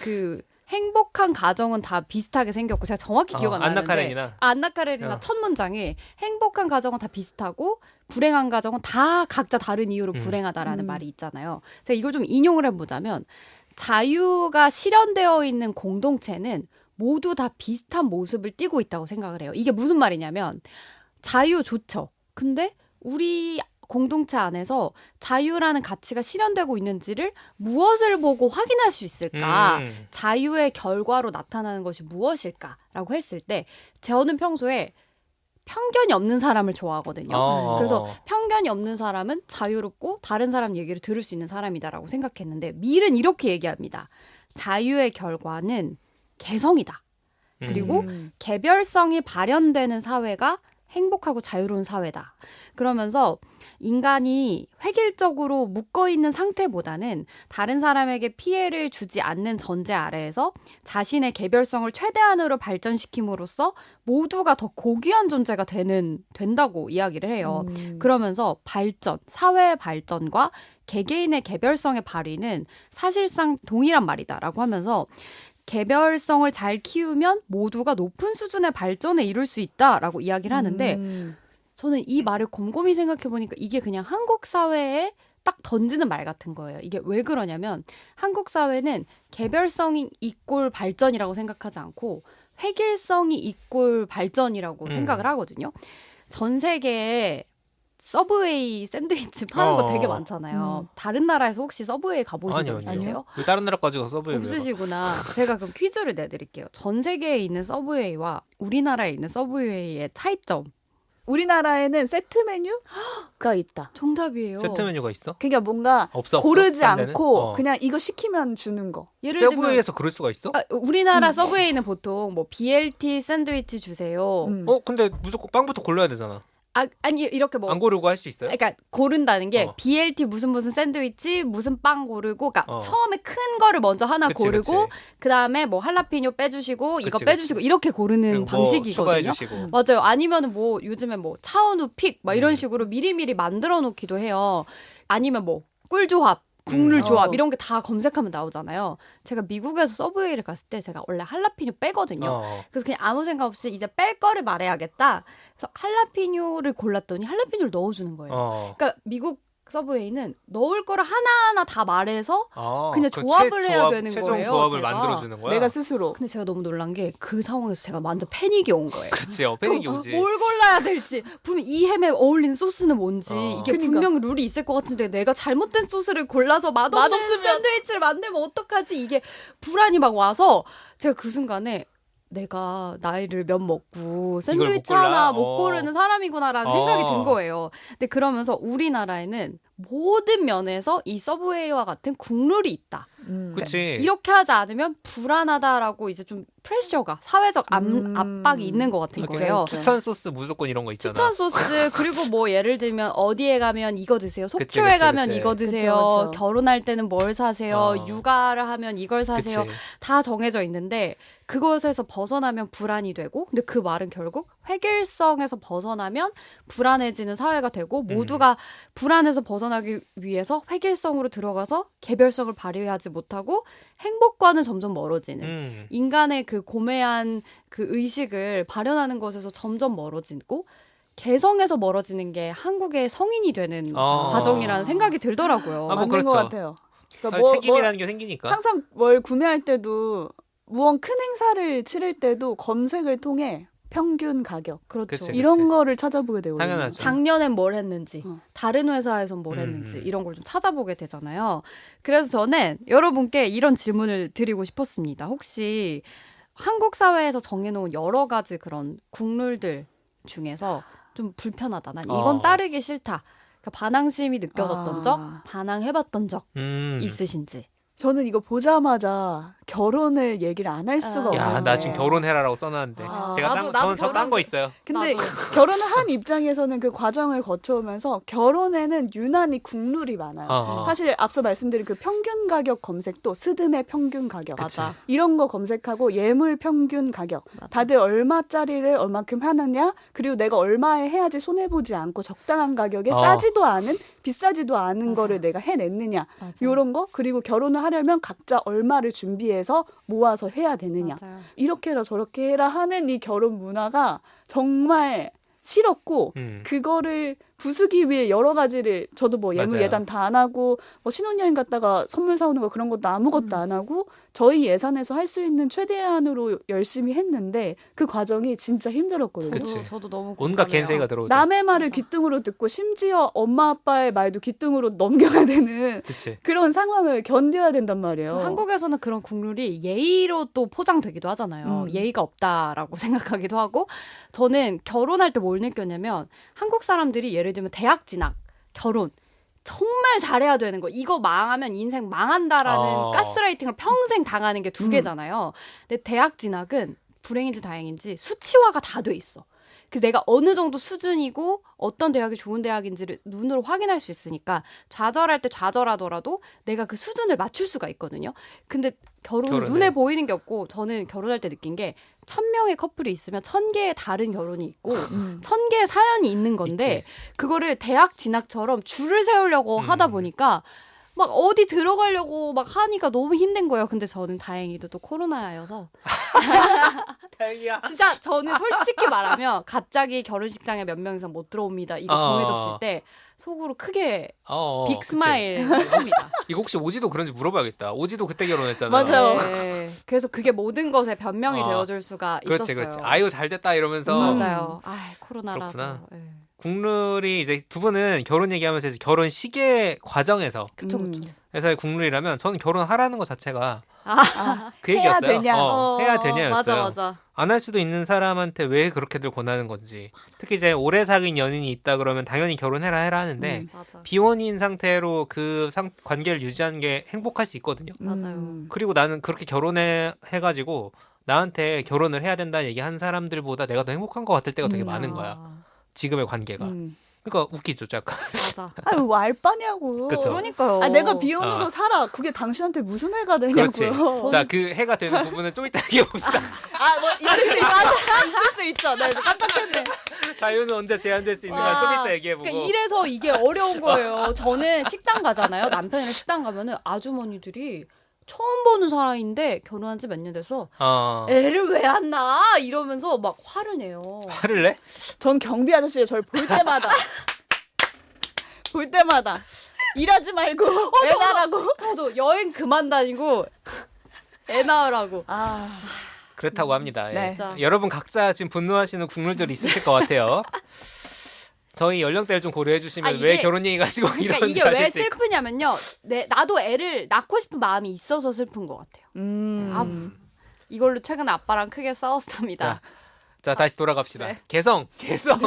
그 행복한 가정은 다 비슷하게 생겼고 제가 정확히 기억 안 나는데 안나 카레니나 첫 문장이 행복한 가정은 다 비슷하고 불행한 가정은 다 각자 다른 이유로 불행하다라는 말이 있잖아요. 제가 이걸 좀 인용을 해보자면 자유가 실현되어 있는 공동체는 모두 다 비슷한 모습을 띠고 있다고 생각을 해요. 이게 무슨 말이냐면 자유 좋죠. 근데 우리 공동체 안에서 자유라는 가치가 실현되고 있는지를 무엇을 보고 확인할 수 있을까? 자유의 결과로 나타나는 것이 무엇일까라고 했을 때 저는 평소에 편견이 없는 사람을 좋아하거든요. 그래서 편견이 없는 사람은 자유롭고 다른 사람 얘기를 들을 수 있는 사람이다라고 생각했는데 밀은 이렇게 얘기합니다. 자유의 결과는 개성이다. 그리고 개별성이 발현되는 사회가 행복하고 자유로운 사회다. 그러면서 인간이 획일적으로 묶어있는 상태보다는 다른 사람에게 피해를 주지 않는 전제 아래에서 자신의 개별성을 최대한으로 발전시킴으로써 모두가 더 고귀한 존재가 된다고 이야기를 해요. 그러면서 사회의 발전과 개개인의 개별성의 발휘는 사실상 동일한 말이다라고 하면서 개별성을 잘 키우면 모두가 높은 수준의 발전에 이룰 수 있다라고 이야기를 하는데 저는 이 말을 곰곰이 생각해보니까 이게 그냥 한국 사회에 딱 던지는 말 같은 거예요. 이게 왜 그러냐면 한국 사회는 개별성이 이꼴 발전이라고 생각하지 않고 획일성이 이꼴 발전이라고 생각을 하거든요. 전 세계에 서브웨이 샌드위치 파는 거 되게 많잖아요. 다른 나라에서 혹시 서브웨이 가보신 적 있으세요? 왜 다른 나라까지 가서 서브웨이 없으시구나. 제가 그럼 퀴즈를 내드릴게요. 전 세계에 있는 서브웨이와 우리나라에 있는 서브웨이의 차이점. 우리나라에는 세트 메뉴가 있다. 정답이에요. 세트 메뉴가 있어? 그러니까 뭔가 없어. 고르지 딴 데는? 않고 그냥 이거 시키면 주는 거. 예를 들면 서브웨이에서 그럴 수가 있어? 우리나라 서브웨이는 보통 뭐 BLT 샌드위치 주세요. 근데 무조건 빵부터 골라야 되잖아. 아니 이렇게 뭐 안 고르고 할 수 있어요? 그러니까 고른다는 게 BLT 무슨 샌드위치 무슨 빵 고르고 그러니까 처음에 큰 거를 먼저 하나 고르고 그다음에 뭐 할라피뇨 빼주시고 이거 빼주시고 이렇게 고르는 방식이거든요. 추가해주시고. 맞아요. 아니면은 뭐 요즘에 뭐 차은우 픽 막 이런 식으로 미리미리 만들어 놓기도 해요. 아니면 뭐 꿀조합 국룰 조합 이런 게 다 검색하면 나오잖아요. 제가 미국에서 서브웨이를 갔을 때 제가 원래 할라피뇨 빼거든요. 그래서 그냥 아무 생각 없이 이제 뺄 거를 말해야겠다. 그래서 할라피뇨를 골랐더니 할라피뇨를 넣어주는 거예요. 그러니까 미국 서브웨이는 넣을 거를 하나하나 다 말해서 그냥 조합을 해야 되는 최종 거예요. 조합을 제가. 만들어주는 거야? 내가 스스로. 근데 제가 너무 놀란 게 그 상황에서 제가 완전 패닉이 온 거예요. 그렇지. 패닉이 오지. 뭘 골라야 될지 분명 이 햄에 어울리는 소스는 뭔지 이게 그러니까. 분명 룰이 있을 것 같은데 내가 잘못된 소스를 골라서 맛없는 샌드위치를 만들면 어떡하지? 이게 불안이 막 와서 제가 그 순간에 내가 나이를 몇 먹고 샌드위치 하나 못 고르는 사람이구나라는 생각이 든 거예요. 근데 그러면서 우리나라에는 모든 면에서 이 서브웨이와 같은 국룰이 있다. 그치. 이렇게 하지 않으면 불안하다라고 이제 좀 프레셔가 사회적 압박이 있는 것 같은 거예요. 추천 소스 무조건 이런 거 있잖아. 추천 소스 그리고 뭐 예를 들면 어디에 가면 이거 드세요. 속초에 가면 이거 드세요. 그쵸. 결혼할 때는 뭘 사세요. 육아를 하면 이걸 사세요. 다 정해져 있는데 그것에서 벗어나면 불안이 되고 근데 그 말은 결국 획일성에서 벗어나면 불안해지는 사회가 되고 모두가 불안해서 벗어나기 위해서 획일성으로 들어가서 개별성을 발휘하지 못하고 행복과는 점점 멀어지는 인간의 그 고매한 그 의식을 발현하는 것에서 점점 멀어지고 개성에서 멀어지는 게 한국의 성인이 되는 과정이라는 생각이 들더라고요. 맞는 그렇죠. 것 같아요. 그러니까 책임이라는 게 생기니까. 항상 뭘 구매할 때도 무언 큰 행사를 치를 때도 검색을 통해 평균 가격 그렇죠. 이런 거를 찾아보게 되거든요. 당연하죠. 작년엔 뭘 했는지 다른 회사에선 뭘 했는지 이런 걸 좀 찾아보게 되잖아요. 그래서 저는 여러분께 이런 질문을 드리고 싶었습니다. 혹시 한국 사회에서 정해놓은 여러 가지 그런 국룰들 중에서 좀 불편하다. 난 이건 따르기 싫다. 그러니까 반항심이 느껴졌던 적, 반항해봤던 적 있으신지. 저는 이거 보자마자 결혼을 얘기를 안 할 수가 없어요. 야, 나 지금 결혼해라라고 써놨는데. 제가 저는 딴 거 있어요. 근데 결혼을 한 입장에서는 그 과정을 거쳐오면서 결혼에는 유난히 국룰이 많아요. 사실 앞서 말씀드린 그 평균 가격 검색도 스드메 평균 가격 맞아. 이런 거 검색하고 예물 평균 가격 다들 얼마짜리를 얼마큼 하느냐 그리고 내가 얼마에 해야지 손해보지 않고 적당한 가격에 싸지도 않은 비싸지도 않은 거를 내가 해냈느냐 이런 거 그리고 결혼을 하려면 각자 얼마를 준비해서 모아서 해야 되느냐 이렇게 해라 저렇게 해라 하는 이 결혼 문화가 정말 싫었고 그거를 부수기 위해 여러 가지를 저도 뭐 예물 예단 다 안 하고 뭐 신혼여행 갔다가 선물 사오는 거 그런 것도 아무것도 안 하고 저희 예산에서 할 수 있는 최대한으로 열심히 했는데 그 과정이 진짜 힘들었거든요. 저도 너무 온갖 공감해요. 겐세이가 들어오죠. 남의 말을 귀등으로 듣고 심지어 엄마 아빠의 말도 귀등으로 넘겨야 되는 그런 상황을 견뎌야 된단 말이에요. 한국에서는 그런 국룰이 예의로 또 포장되기도 하잖아요. 예의가 없다라고 생각하기도 하고 저는 결혼할 때 뭘 느꼈냐면 한국 사람들이 예를 들면 대학 진학, 결혼 정말 잘해야 되는 거 이거 망하면 인생 망한다라는 가스라이팅을 평생 당하는 게 두 개잖아요. 근데 대학 진학은 불행인지 다행인지 수치화가 다 돼 있어. 그래서 내가 어느 정도 수준이고 어떤 대학이 좋은 대학인지를 눈으로 확인할 수 있으니까 좌절할 때 좌절하더라도 내가 그 수준을 맞출 수가 있거든요. 근데 결혼은 눈에 보이는 게 없고 저는 결혼할 때 느낀 게 1000명의 커플이 있으면 1000개의 다른 결혼이 있고 1000개의 사연이 있는 건데 그거를 대학 진학처럼 줄을 세우려고 하다 보니까 막 어디 들어가려고 막 하니까 너무 힘든 거예요. 근데 저는 다행히도 또 코로나여서 다행이야. 진짜 저는 솔직히 말하면 갑자기 결혼식장에 몇 명 이상 못 들어옵니다. 이거 정해졌을 때 속으로 크게 빅 그치. 스마일 했습니다. 이거 혹시 오지도 그런지 물어봐야겠다. 오지도 그때 결혼했잖아. 맞아요. 네. 그래서 그게 모든 것의 변명이 되어줄 수가 그렇지, 있었어요. 그렇지. 아유 잘 됐다 이러면서 맞아요. 아 코로나라서. 그렇구나. 네. 국룰이 이제 두 분은 결혼 얘기하면서 이제 결혼 시기의 과정에서 그쵸 그쵸. 회사의 국룰이라면 저는 결혼하라는 것 자체가 아, 그 해야 얘기였어요. 되냐? 해야 되냐였어요. 맞아. 안 할 수도 있는 사람한테 왜 그렇게들 권하는 건지. 특히 이제 오래 사귄 연인이 있다 그러면 당연히 결혼해라 하는데 맞아. 비혼인 상태로 그 관계를 유지하는 게 행복할 수 있거든요. 맞아요. 그리고 나는 그렇게 해가지고 나한테 결혼을 해야 된다는 얘기 한 사람들보다 내가 더 행복한 것 같을 때가 되게 많은 거야. 지금의 관계가. 그러니까 웃기죠, 약간. 맞아. 아유 뭐 알바냐고. 그쵸. 그러니까요. 아 내가 비혼으로 살아. 그게 당신한테 무슨 해가 되냐고요. 그렇지. 자, 그 해가 되는 부분은 좀 이따 얘기해 봅시다. 아 뭐 있을 수 있죠. 있을 수 있죠. 네 깜빡했네. 자유는 언제 제한될 수 있는가 좀 이따 얘기해 보고. 그러니까 이래서 이게 어려운 거예요. 저는 식당 가잖아요. 남편이랑 식당 가면은 아주머니들이 처음 보는 사람인데 결혼한 지 몇 년 돼서 애를 왜 안 낳아? 이러면서 막 화를 내요. 화를 내? 전 경비 아저씨가 저를 볼 때마다 일하지 말고 애 낳으라고. 저도 여행 그만 다니고 애 낳으라고. 그렇다고 합니다. 네. 진짜. 여러분 각자 지금 분노하시는 국룰들이 있으실 것 같아요. 저희 연령대를 좀 고려해 주시면 왜 결혼 얘기 가지고 그러니까 이런지 이게 왜 아실 수 있고. 슬프냐면요. 나도 애를 낳고 싶은 마음이 있어서 슬픈 것 같아요. 이걸로 최근에 아빠랑 크게 싸웠답니다. 자 다시 돌아갑시다. 네. 개성. 그래서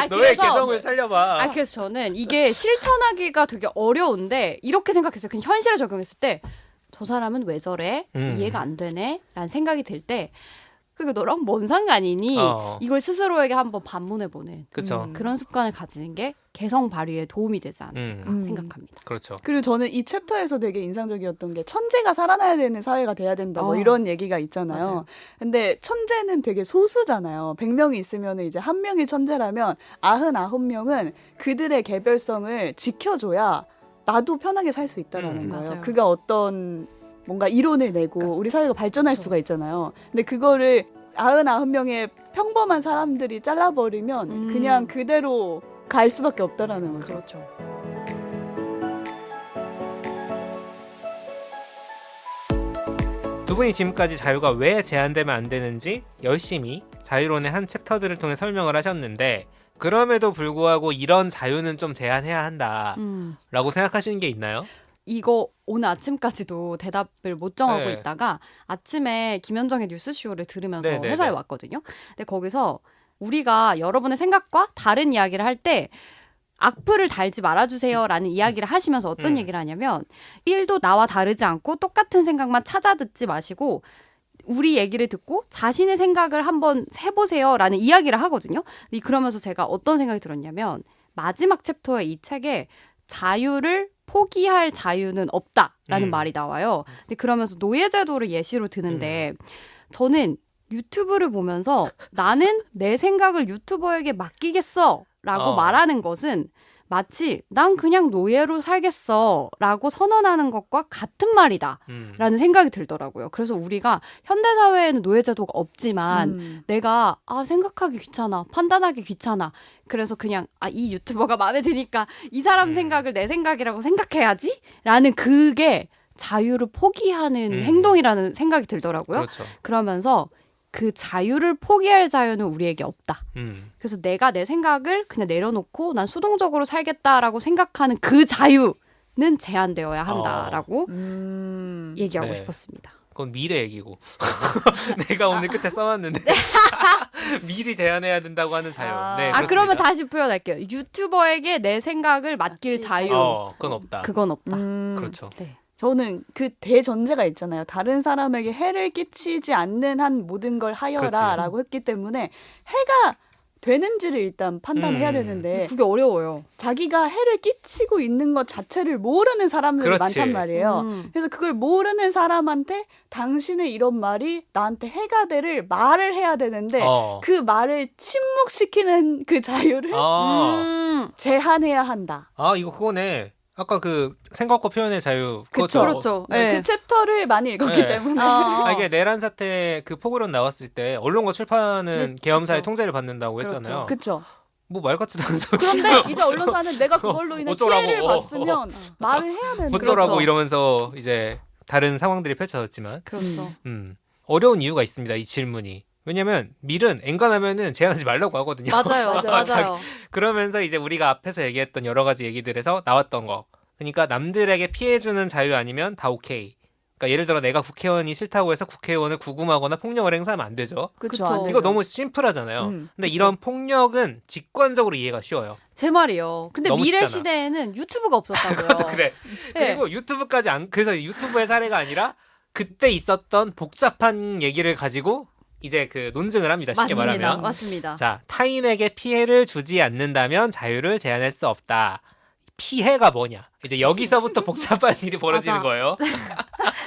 너의 개성을 살려봐. 그래서 저는 이게 실천하기가 되게 어려운데 이렇게 생각했어요. 그냥 현실에 적용했을 때 저 사람은 왜 저래? 이해가 안 되네? 라는 생각이 들 때 그게 너랑 뭔 상관이니? 이걸 스스로에게 한번 반문해보는 그렇죠. 그런 습관을 가지는 게 개성 발휘에 도움이 되지 않을까 생각합니다. 그렇죠. 그리고 저는 이 챕터에서 되게 인상적이었던 게 천재가 살아나야 되는 사회가 돼야 된다 뭐 어. 이런 얘기가 있잖아요. 맞아요. 근데 천재는 되게 소수잖아요. 100명이 있으면 이제 한 명이 천재라면 99명은 그들의 개별성을 지켜줘야 나도 편하게 살 수 있다라는 거예요. 맞아요. 그가 어떤 뭔가 이론을 내고 우리 사회가 발전할 수가 있잖아요. 근데 그거를 99명의 평범한 사람들이 잘라버리면 그냥 그대로 갈 수밖에 없다라는 거죠. 그렇죠. 두 분이 지금까지 자유가 왜 제한되면 안 되는지 열심히 자유론의 한 챕터들을 통해 설명을 하셨는데 그럼에도 불구하고 이런 자유는 좀 제한해야 한다라고 생각하시는 게 있나요? 이거 오늘 아침까지도 대답을 못 정하고 네. 있다가 아침에 김현정의 뉴스쇼를 들으면서 네, 네, 회사에 네. 왔거든요. 근데 거기서 우리가 여러분의 생각과 다른 이야기를 할 때 악플을 달지 말아주세요라는 이야기를 하시면서 어떤 얘기를 하냐면 1도 나와 다르지 않고 똑같은 생각만 찾아 듣지 마시고 우리 얘기를 듣고 자신의 생각을 한번 해보세요라는 이야기를 하거든요. 그러면서 제가 어떤 생각이 들었냐면 마지막 챕터의 이 책에 자유를 포기할 자유는 없다라는 말이 나와요. 근데 그러면서 노예제도를 예시로 드는데 저는 유튜브를 보면서 나는 내 생각을 유튜버에게 맡기겠어 라고 말하는 것은 마치 난 그냥 노예로 살겠어 라고 선언하는 것과 같은 말이다 라는 생각이 들더라고요. 그래서 우리가 현대사회에는 노예제도가 없지만 내가 생각하기 귀찮아, 판단하기 귀찮아, 그래서 그냥 이 유튜버가 마음에 드니까 이 사람 생각을 내 생각이라고 생각해야지 라는 그게 자유를 포기하는 행동이라는 생각이 들더라고요. 그렇죠. 그러면서 그 자유를 포기할 자유는 우리에게 없다. 그래서 내가 내 생각을 그냥 내려놓고 난 수동적으로 살겠다라고 생각하는 그 자유는 제한되어야 한다라고 얘기하고 싶었습니다. 그건 미래 얘기고 내가 오늘 끝에 써놨는데 미리 제한해야 된다고 하는 자유. 네, 그러면 다시 표현할게요. 유튜버에게 내 생각을 맡길 자유. 그건 없다. 그건 없다. 그렇죠. 네. 저는 그 대전제가 있잖아요. 다른 사람에게 해를 끼치지 않는 한 모든 걸 하여라라고 했기 때문에 해가 되는지를 일단 판단해야 되는데 그게 어려워요. 자기가 해를 끼치고 있는 것 자체를 모르는 사람들이 그렇지. 많단 말이에요. 그래서 그걸 모르는 사람한테 당신의 이런 말이 나한테 해가 되를 말을 해야 되는데 그 말을 침묵시키는 그 자유를 제한해야 한다. 이거 그거네. 아까 그 생각과 표현의 자유 그쵸. 그렇죠. 네, 네. 그 챕터를 많이 읽었기 네. 때문에 이게 내란 사태 그 포고론 나왔을 때 언론과 출판은 네, 계엄사의 그쵸. 통제를 받는다고 그렇죠. 했잖아요. 그쵸. 뭐 말 같지도 않은 소리. 그런데 이제 언론사는 내가 그걸로 인해 어쩌라고. 피해를 봤으면 말을 해야 되는 어쩌라고 거죠. 이러면서 이제 다른 상황들이 펼쳐졌지만 그렇죠. 어려운 이유가 있습니다. 이 질문이. 왜냐면 밀은 엔간하면은 제한하지 말라고 하거든요. 맞아요. 맞아요. 맞아요. 그러면서 이제 우리가 앞에서 얘기했던 여러 가지 얘기들에서 나왔던 거. 그러니까 남들에게 피해 주는 자유 아니면 다 오케이. 그러니까 예를 들어 내가 국회의원이 싫다고 해서 국회의원을 구금하거나 폭력을 행사하면 안 되죠. 그쵸. 그쵸. 안 이거 되죠. 너무 심플하잖아요. 근데 그쵸. 이런 폭력은 직관적으로 이해가 쉬워요. 제 말이요. 근데 너무 미래 쉽잖아. 시대에는 유튜브가 없었다고요. 그래. 네. 그리고 유튜브까지 그래서 유튜브의 사례가 아니라 그때 있었던 복잡한 얘기를 가지고 이제 그 논증을 합니다. 쉽게 맞습니다. 말하면. 맞습니다. 자, 타인에게 피해를 주지 않는다면 자유를 제한할 수 없다. 피해가 뭐냐? 이제 여기서부터 복잡한 일이 벌어지는 맞아. 거예요.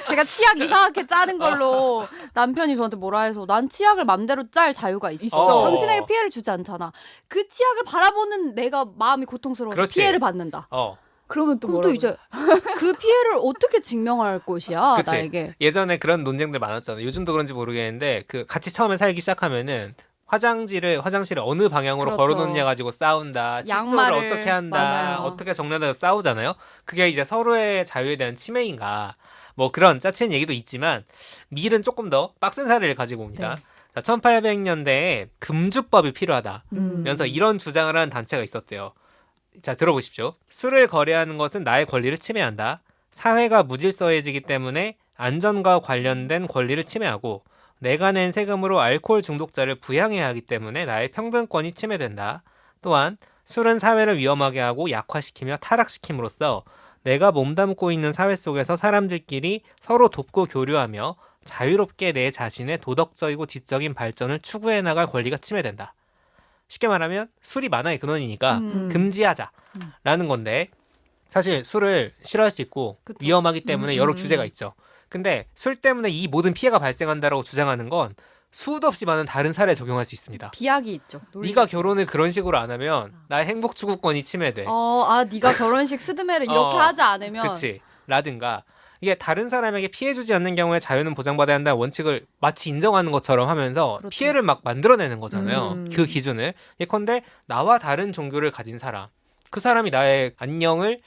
제가 치약 이상하게 짜는 걸로 남편이 저한테 뭐라 해서 난 치약을 맘대로 짤 자유가 있어. 있어. 당신에게 피해를 주지 않잖아. 그 치약을 바라보는 내가 마음이 고통스러워서 그렇지. 피해를 받는다. 그러면 또 그럼 또 뭐라고? 이제 그 피해를 어떻게 증명할 것이야 그치. 나에게. 예전에 그런 논쟁들 많았잖아요. 요즘도 그런지 모르겠는데 그 같이 처음에 살기 시작하면은 화장실을 어느 방향으로 그렇죠. 걸어놓냐 가지고 싸운다. 칫솔을 양말을, 어떻게 한다. 맞아요. 어떻게 정리한다 싸우잖아요. 그게 이제 서로의 자유에 대한 침해인가. 뭐 그런 짜친 얘기도 있지만 밀은 조금 더 빡센 사례를 가지고 옵니다. 네. 자, 1800년대에 금주법이 필요하다. 면서 이런 주장을 하는 단체가 있었대요. 자, 들어보십시오. 술을 거래하는 것은 나의 권리를 침해한다. 사회가 무질서해지기 때문에 안전과 관련된 권리를 침해하고 내가 낸 세금으로 알코올 중독자를 부양해야 하기 때문에 나의 평등권이 침해된다. 또한 술은 사회를 위험하게 하고 약화시키며 타락시킴으로써 내가 몸담고 있는 사회 속에서 사람들끼리 서로 돕고 교류하며 자유롭게 내 자신의 도덕적이고 지적인 발전을 추구해 나갈 권리가 침해된다. 쉽게 말하면 술이 만화의 근원이니까 금지하자라는 건데 사실 술을 싫어할 수 있고 그쵸. 위험하기 때문에 여러 규제가 있죠. 근데 술 때문에 이 모든 피해가 발생한다라고 주장하는 건 수도 없이 많은 다른 사례에 적용할 수 있습니다. 비약이 있죠. 네가 결혼을 그런 식으로 안 하면 나의 행복 추구권이 침해돼. 네가 결혼식 스드메를 이렇게 하지 않으면. 그치. 라든가 이게 다른 사람에게 피해 주지 않는 경우에 자유는 보장받아야 한다는 원칙을 마치 인정하는 것처럼 하면서 그렇죠. 피해를 막 만들어내는 거잖아요. 그 기준을. 예컨대 나와 다른 종교를 가진 사람. 그 사람이 나의 안녕을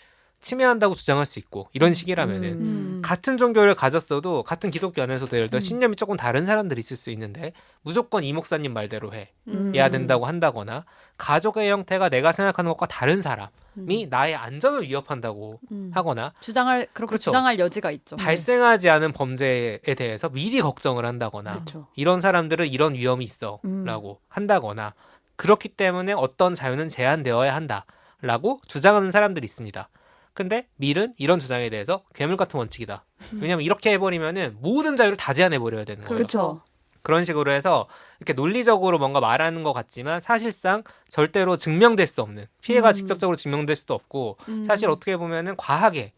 침해한다고 주장할 수 있고 이런 식이라면은 같은 종교를 가졌어도 같은 기독교 안에서도 예를 들어 신념이 조금 다른 사람들이 있을 수 있는데 무조건 이 목사님 말대로 해야 된다고 한다거나 가족의 형태가 내가 생각하는 것과 다른 사람이 나의 안전을 위협한다고 하거나 그렇게 그렇죠. 주장할 여지가 있죠. 발생하지 않은 범죄에 대해서 미리 걱정을 한다거나 그쵸. 이런 사람들은 이런 위험이 있어 라고 한다거나 그렇기 때문에 어떤 자유는 제한되어야 한다라고 주장하는 사람들이 있습니다. 근데 밀은 이런 주장에 대해서 괴물 같은 원칙이다. 왜냐면 이렇게 해버리면은 모든 자유를 다 제한해버려야 되는 거예요. 그렇죠. 그런 식으로 해서 이렇게 논리적으로 뭔가 말하는 것 같지만 사실상 절대로 증명될 수 없는 피해가 직접적으로 증명될 수도 없고 사실 어떻게 보면은 과하게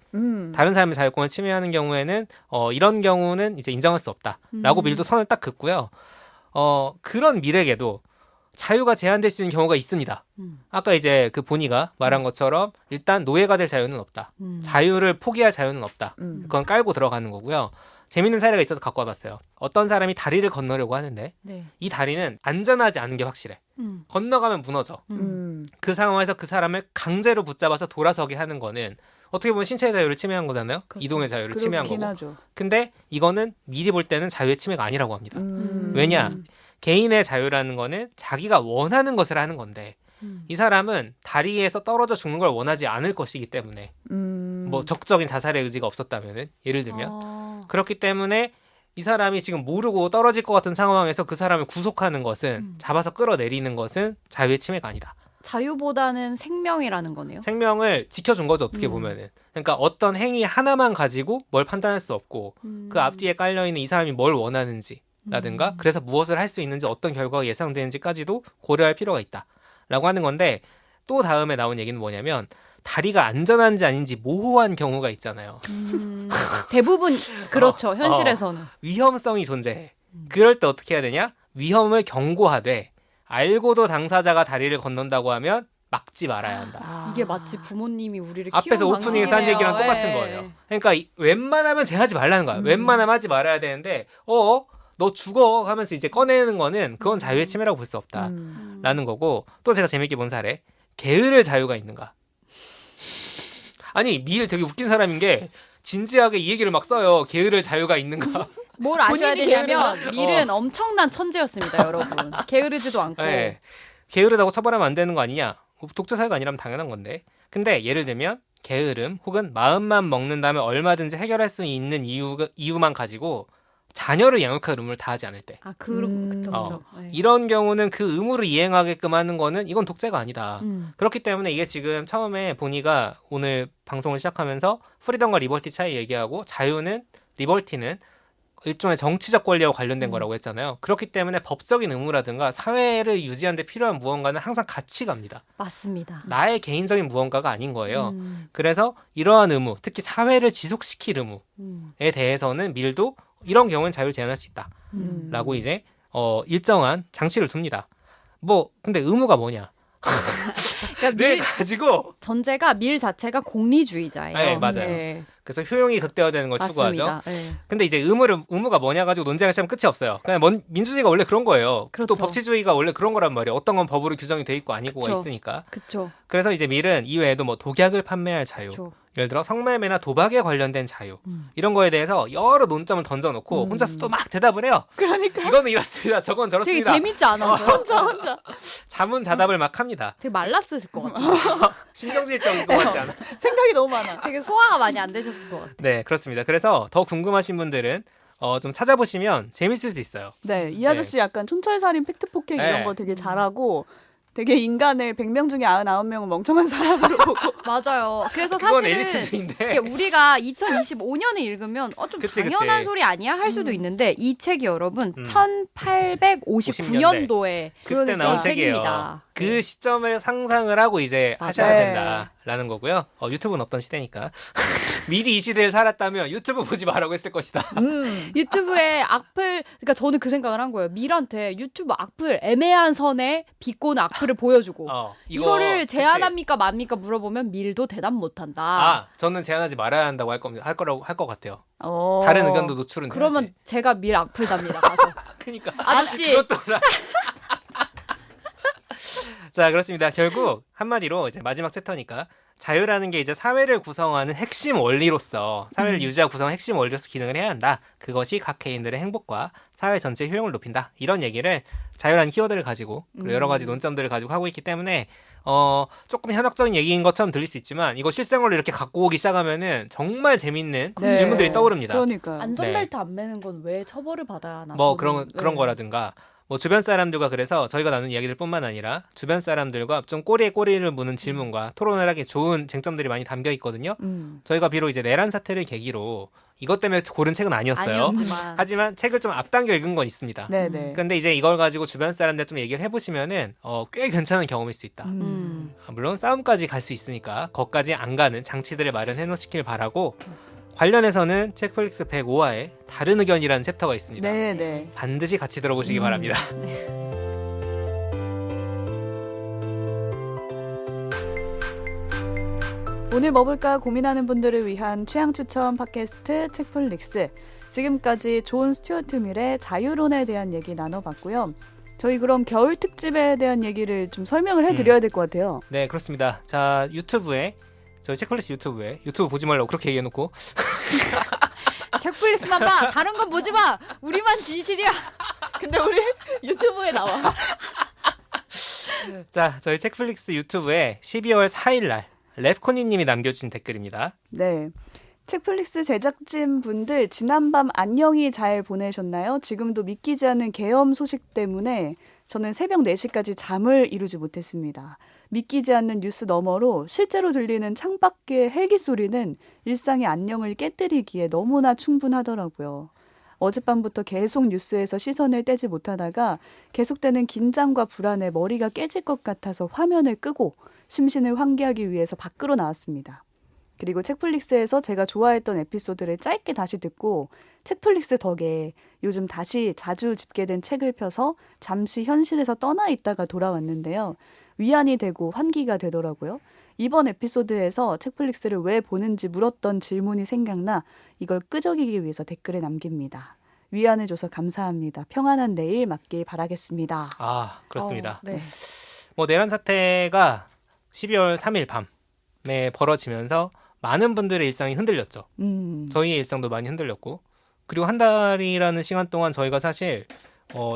다른 사람의 자유권을 침해하는 경우에는 이런 경우는 이제 인정할 수 없다라고 밀도 선을 딱 긋고요. 그런 밀에게도 자유가 제한될 수 있는 경우가 있습니다. 아까 이제 그 보니가 말한 것처럼 일단 노예가 될 자유는 없다. 자유를 포기할 자유는 없다. 그건 깔고 들어가는 거고요. 재밌는 사례가 있어서 갖고 와봤어요. 어떤 사람이 다리를 건너려고 하는데 네. 이 다리는 안전하지 않은 게 확실해. 건너가면 무너져. 그 상황에서 그 사람을 강제로 붙잡아서 돌아서게 하는 거는 어떻게 보면 신체의 자유를 침해한 거잖아요. 그렇죠. 이동의 자유를 침해한 거고. 하죠. 근데 이거는 미리 볼 때는 자유의 침해가 아니라고 합니다. 왜냐? 개인의 자유라는 거는 자기가 원하는 것을 하는 건데 이 사람은 다리에서 떨어져 죽는 걸 원하지 않을 것이기 때문에 뭐 적극적인 자살의 의지가 없었다면은 예를 들면 그렇기 때문에 이 사람이 지금 모르고 떨어질 것 같은 상황에서 그 사람을 구속하는 것은 잡아서 끌어내리는 것은 자유의 침해가 아니다. 자유보다는 생명이라는 거네요. 생명을 지켜준 거죠 어떻게 보면은. 그러니까 어떤 행위 하나만 가지고 뭘 판단할 수 없고 그 앞뒤에 깔려있는 이 사람이 뭘 원하는지 라든가 그래서 무엇을 할 수 있는지 어떤 결과가 예상되는지까지도 고려할 필요가 있다라고 하는 건데 또 다음에 나온 얘기는 뭐냐면 다리가 안전한지 아닌지 모호한 경우가 있잖아요. 대부분 그렇죠. 현실에서는. 위험성이 존재해. 그럴 때 어떻게 해야 되냐? 위험을 경고하되 알고도 당사자가 다리를 건넌다고 하면 막지 말아야 한다. 이게 마치 부모님이 우리를 앞에서 키운 오프닝에서 한 방식이네요. 얘기랑 똑같은 예. 거예요. 그러니까 웬만하면 제하지 말라는 거야. 웬만하면 하지 말아야 되는데 너 죽어 하면서 이제 꺼내는 거는 그건 자유의 침해라고 볼 수 없다라는 거고, 또 제가 재밌게 본 사례, 게으를 자유가 있는가. 아니 밀 되게 웃긴 사람인 게 진지하게 이 얘기를 막 써요. 게으를 자유가 있는가. 뭘 아셔야 본인이 되냐면 게으르다? 밀은 엄청난 천재였습니다, 여러분. 게으르지도 않고. 네. 게으르다고 처벌하면 안 되는 거 아니냐. 독재 사회가 아니라면 당연한 건데. 근데 예를 들면 게으름 혹은 마음만 먹는다면 얼마든지 해결할 수 있는 이유만 가지고 자녀를 양육할 의무를 다하지 않을 때, 그쵸. 네. 이런 경우는 그 의무를 이행하게끔 하는 거는 이건 독재가 아니다. 그렇기 때문에 이게 지금 처음에 보니가 오늘 방송을 시작하면서 프리덤과 리버티 차이 얘기하고 자유는, 리버티는 일종의 정치적 권리와 관련된 거라고 했잖아요. 그렇기 때문에 법적인 의무라든가 사회를 유지하는 데 필요한 무언가는 항상 같이 갑니다. 맞습니다. 나의 개인적인 무언가가 아닌 거예요. 그래서 이러한 의무, 특히 사회를 지속시킬 의무에 대해서는 밀도 이런 경우는 자유를 제한할 수 있다 라고 이제 일정한 장치를 둡니다. 근데 의무가 뭐냐. 그러니까 늘 가지고 전제가 밀 자체가 공리주의자예요. 네, 맞아요. 네. 그래서 효용이 극대화되는 걸 추구하죠. 맞습니다. 네. 근데 이제 의무가 뭐냐 가지고 논쟁을 시작하면 끝이 없어요. 그냥 민주주의가 원래 그런 거예요. 그렇죠. 또 법치주의가 원래 그런 거란 말이에요. 어떤 건 법으로 규정이 돼 있고 아니고가 그쵸. 있으니까. 그쵸. 그래서 이제 밀은 이외에도 독약을 판매할 자유, 그쵸. 예를 들어 성매매나 도박에 관련된 자유, 이런 거에 대해서 여러 논점을 던져놓고 혼자서 또 막 대답을 해요. 그러니까 이거는 이렇습니다. 저건 되게 저렇습니다. 재밌지 않아서요? 혼자 자문자답을 막 합니다. 되게 말랐을 것 같아요. 신경질적인 것 같지 않아? 생각이 너무 많아. 되게 소화가 많이 안 되셨을 것 같아요. 네, 그렇습니다. 그래서 더 궁금하신 분들은 좀 찾아보시면 재밌을 수 있어요. 네, 이 아저씨 약간 촌철살인 팩트폭행 네. 이런 거 되게 잘하고 되게 인간을 100명 중에 99명은 멍청한 사람으로 보고 맞아요. 그래서 그건 사실은 엘리트인데. 이게 우리가 2025년에 읽으면 좀 그치, 당연한 그치. 소리 아니야 할 수도 있는데 이 책이 여러분 1859년도에 그때 나온 이 책이에요. 책입니다. 그 시점을 상상을 하고 이제 맞아요. 하셔야 네. 된다라는 거고요. 유튜브는 어떤 시대니까 미리 이 시대를 살았다면 유튜브 보지 말라고 했을 것이다. 유튜브에 악플, 그러니까 저는 그 생각을 한 거예요. 밀한테 유튜브 악플, 애매한 선에 비꼬는 악플을 보여주고 이거를 그치. 제한합니까 맙니까 물어보면 밀도 대답 못한다. 저는 제한하지 말아야 한다고 할 것 같아요. 어. 다른 의견도 노출은 그러면 돼야지. 제가 밀 악플 답니다. 가서. 그러니까 아저씨. 그것도 자, 그렇습니다. 결국 한마디로 이제 마지막 챕터니까 자유라는 게 이제 사회를 구성하는 핵심 원리로서, 사회를 유지하고 구성하는 핵심 원리로서 기능을 해야 한다. 그것이 각 개인들의 행복과 사회 전체의 효용을 높인다. 이런 얘기를 자유라는 키워드를 가지고 그리고 여러 가지 논점들을 가지고 하고 있기 때문에 조금 현학적인 얘기인 것처럼 들릴 수 있지만 이거 실생활로 이렇게 갖고 오기 시작하면은 정말 재밌는 네. 질문들이 떠오릅니다. 그러니까요. 안전벨트 안 매는 건 왜 처벌을 받아야 하나? 그런 거라든가 주변 사람들과, 그래서 저희가 나눈 이야기들뿐만 아니라 주변 사람들과 좀 꼬리에 꼬리를 무는 질문과 토론을 하기 좋은 쟁점들이 많이 담겨 있거든요. 저희가 비록 이제 내란 사태를 계기로 이것 때문에 고른 책은 아니었어요. 아니었지만 하지만 책을 좀 앞당겨 읽은 건 있습니다. 네네. 근데 이제 이걸 가지고 주변 사람들 좀 얘기를 해보시면은 꽤 괜찮은 경험일 수 있다. 물론 싸움까지 갈 수 있으니까 거기까지 안 가는 장치들을 마련해 놓으시길 바라고, 관련해서는 책플릭스 105화에 다른 의견이라는 챕터가 있습니다. 네네. 반드시 같이 들어보시기 바랍니다. 오늘 뭐 볼까 고민하는 분들을 위한 취향 추천 팟캐스트 책플릭스. 지금까지 존 스튜어트 밀의 자유론에 대한 얘기 나눠봤고요. 저희 그럼 겨울 특집에 대한 얘기를 좀 설명을 해드려야 될 것 같아요. 네, 그렇습니다. 자, 저희 책플릭스 유튜브 보지 말라고 그렇게 얘기해놓고 책플릭스만 봐. 다른 건 보지 마. 우리만 진실이야. 근데 우리 유튜브에 나와. 자, 저희 책플릭스 유튜브에 12월 4일 날 랩코니님이 남겨주신 댓글입니다. 네. 책플릭스 제작진 분들 지난밤 안녕히 잘 보내셨나요? 지금도 믿기지 않는 계엄 소식 때문에 저는 새벽 4시까지 잠을 이루지 못했습니다. 믿기지 않는 뉴스 너머로 실제로 들리는 창밖의 헬기 소리는 일상의 안녕을 깨뜨리기에 너무나 충분하더라고요. 어젯밤부터 계속 뉴스에서 시선을 떼지 못하다가 계속되는 긴장과 불안에 머리가 깨질 것 같아서 화면을 끄고 심신을 환기하기 위해서 밖으로 나왔습니다. 그리고 책플릭스에서 제가 좋아했던 에피소드를 짧게 다시 듣고 책플릭스 덕에 요즘 다시 자주 집계된 책을 펴서 잠시 현실에서 떠나 있다가 돌아왔는데요. 위안이 되고 환기가 되더라고요. 이번 에피소드에서 책플릭스를 왜 보는지 물었던 질문이 생각나 이걸 끄적이기 위해서 댓글에 남깁니다. 위안을 줘서 감사합니다. 평안한 내일 맞길 바라겠습니다. 아, 그렇습니다. 네. 뭐 내란 사태가 12월 3일 밤에 벌어지면서 많은 분들의 일상이 흔들렸죠. 저희의 일상도 많이 흔들렸고, 그리고 한 달이라는 시간 동안 저희가 사실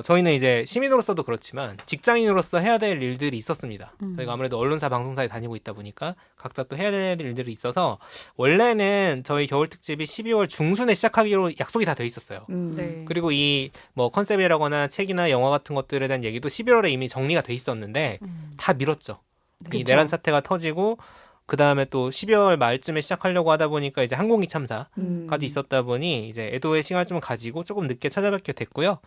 저희는 이제 시민으로서도 그렇지만 직장인으로서 해야 될 일들이 있었습니다. 저희가 아무래도 언론사 방송사에 다니고 있다 보니까 각자 또 해야 될 일들이 있어서 원래는 저희 겨울 특집이 12월 중순에 시작하기로 약속이 다 돼 있었어요. 네. 그리고 이 뭐 컨셉이라거나 책이나 영화 같은 것들에 대한 얘기도 11월에 이미 정리가 돼 있었는데 다 미뤘죠. 이 그쵸. 내란 사태가 터지고 그 다음에 또 12월 말쯤에 시작하려고 하다 보니까 이제 항공기 참사까지 있었다 보니 이제 애도의 시간을 좀 가지고 조금 늦게 찾아뵙게 됐고요.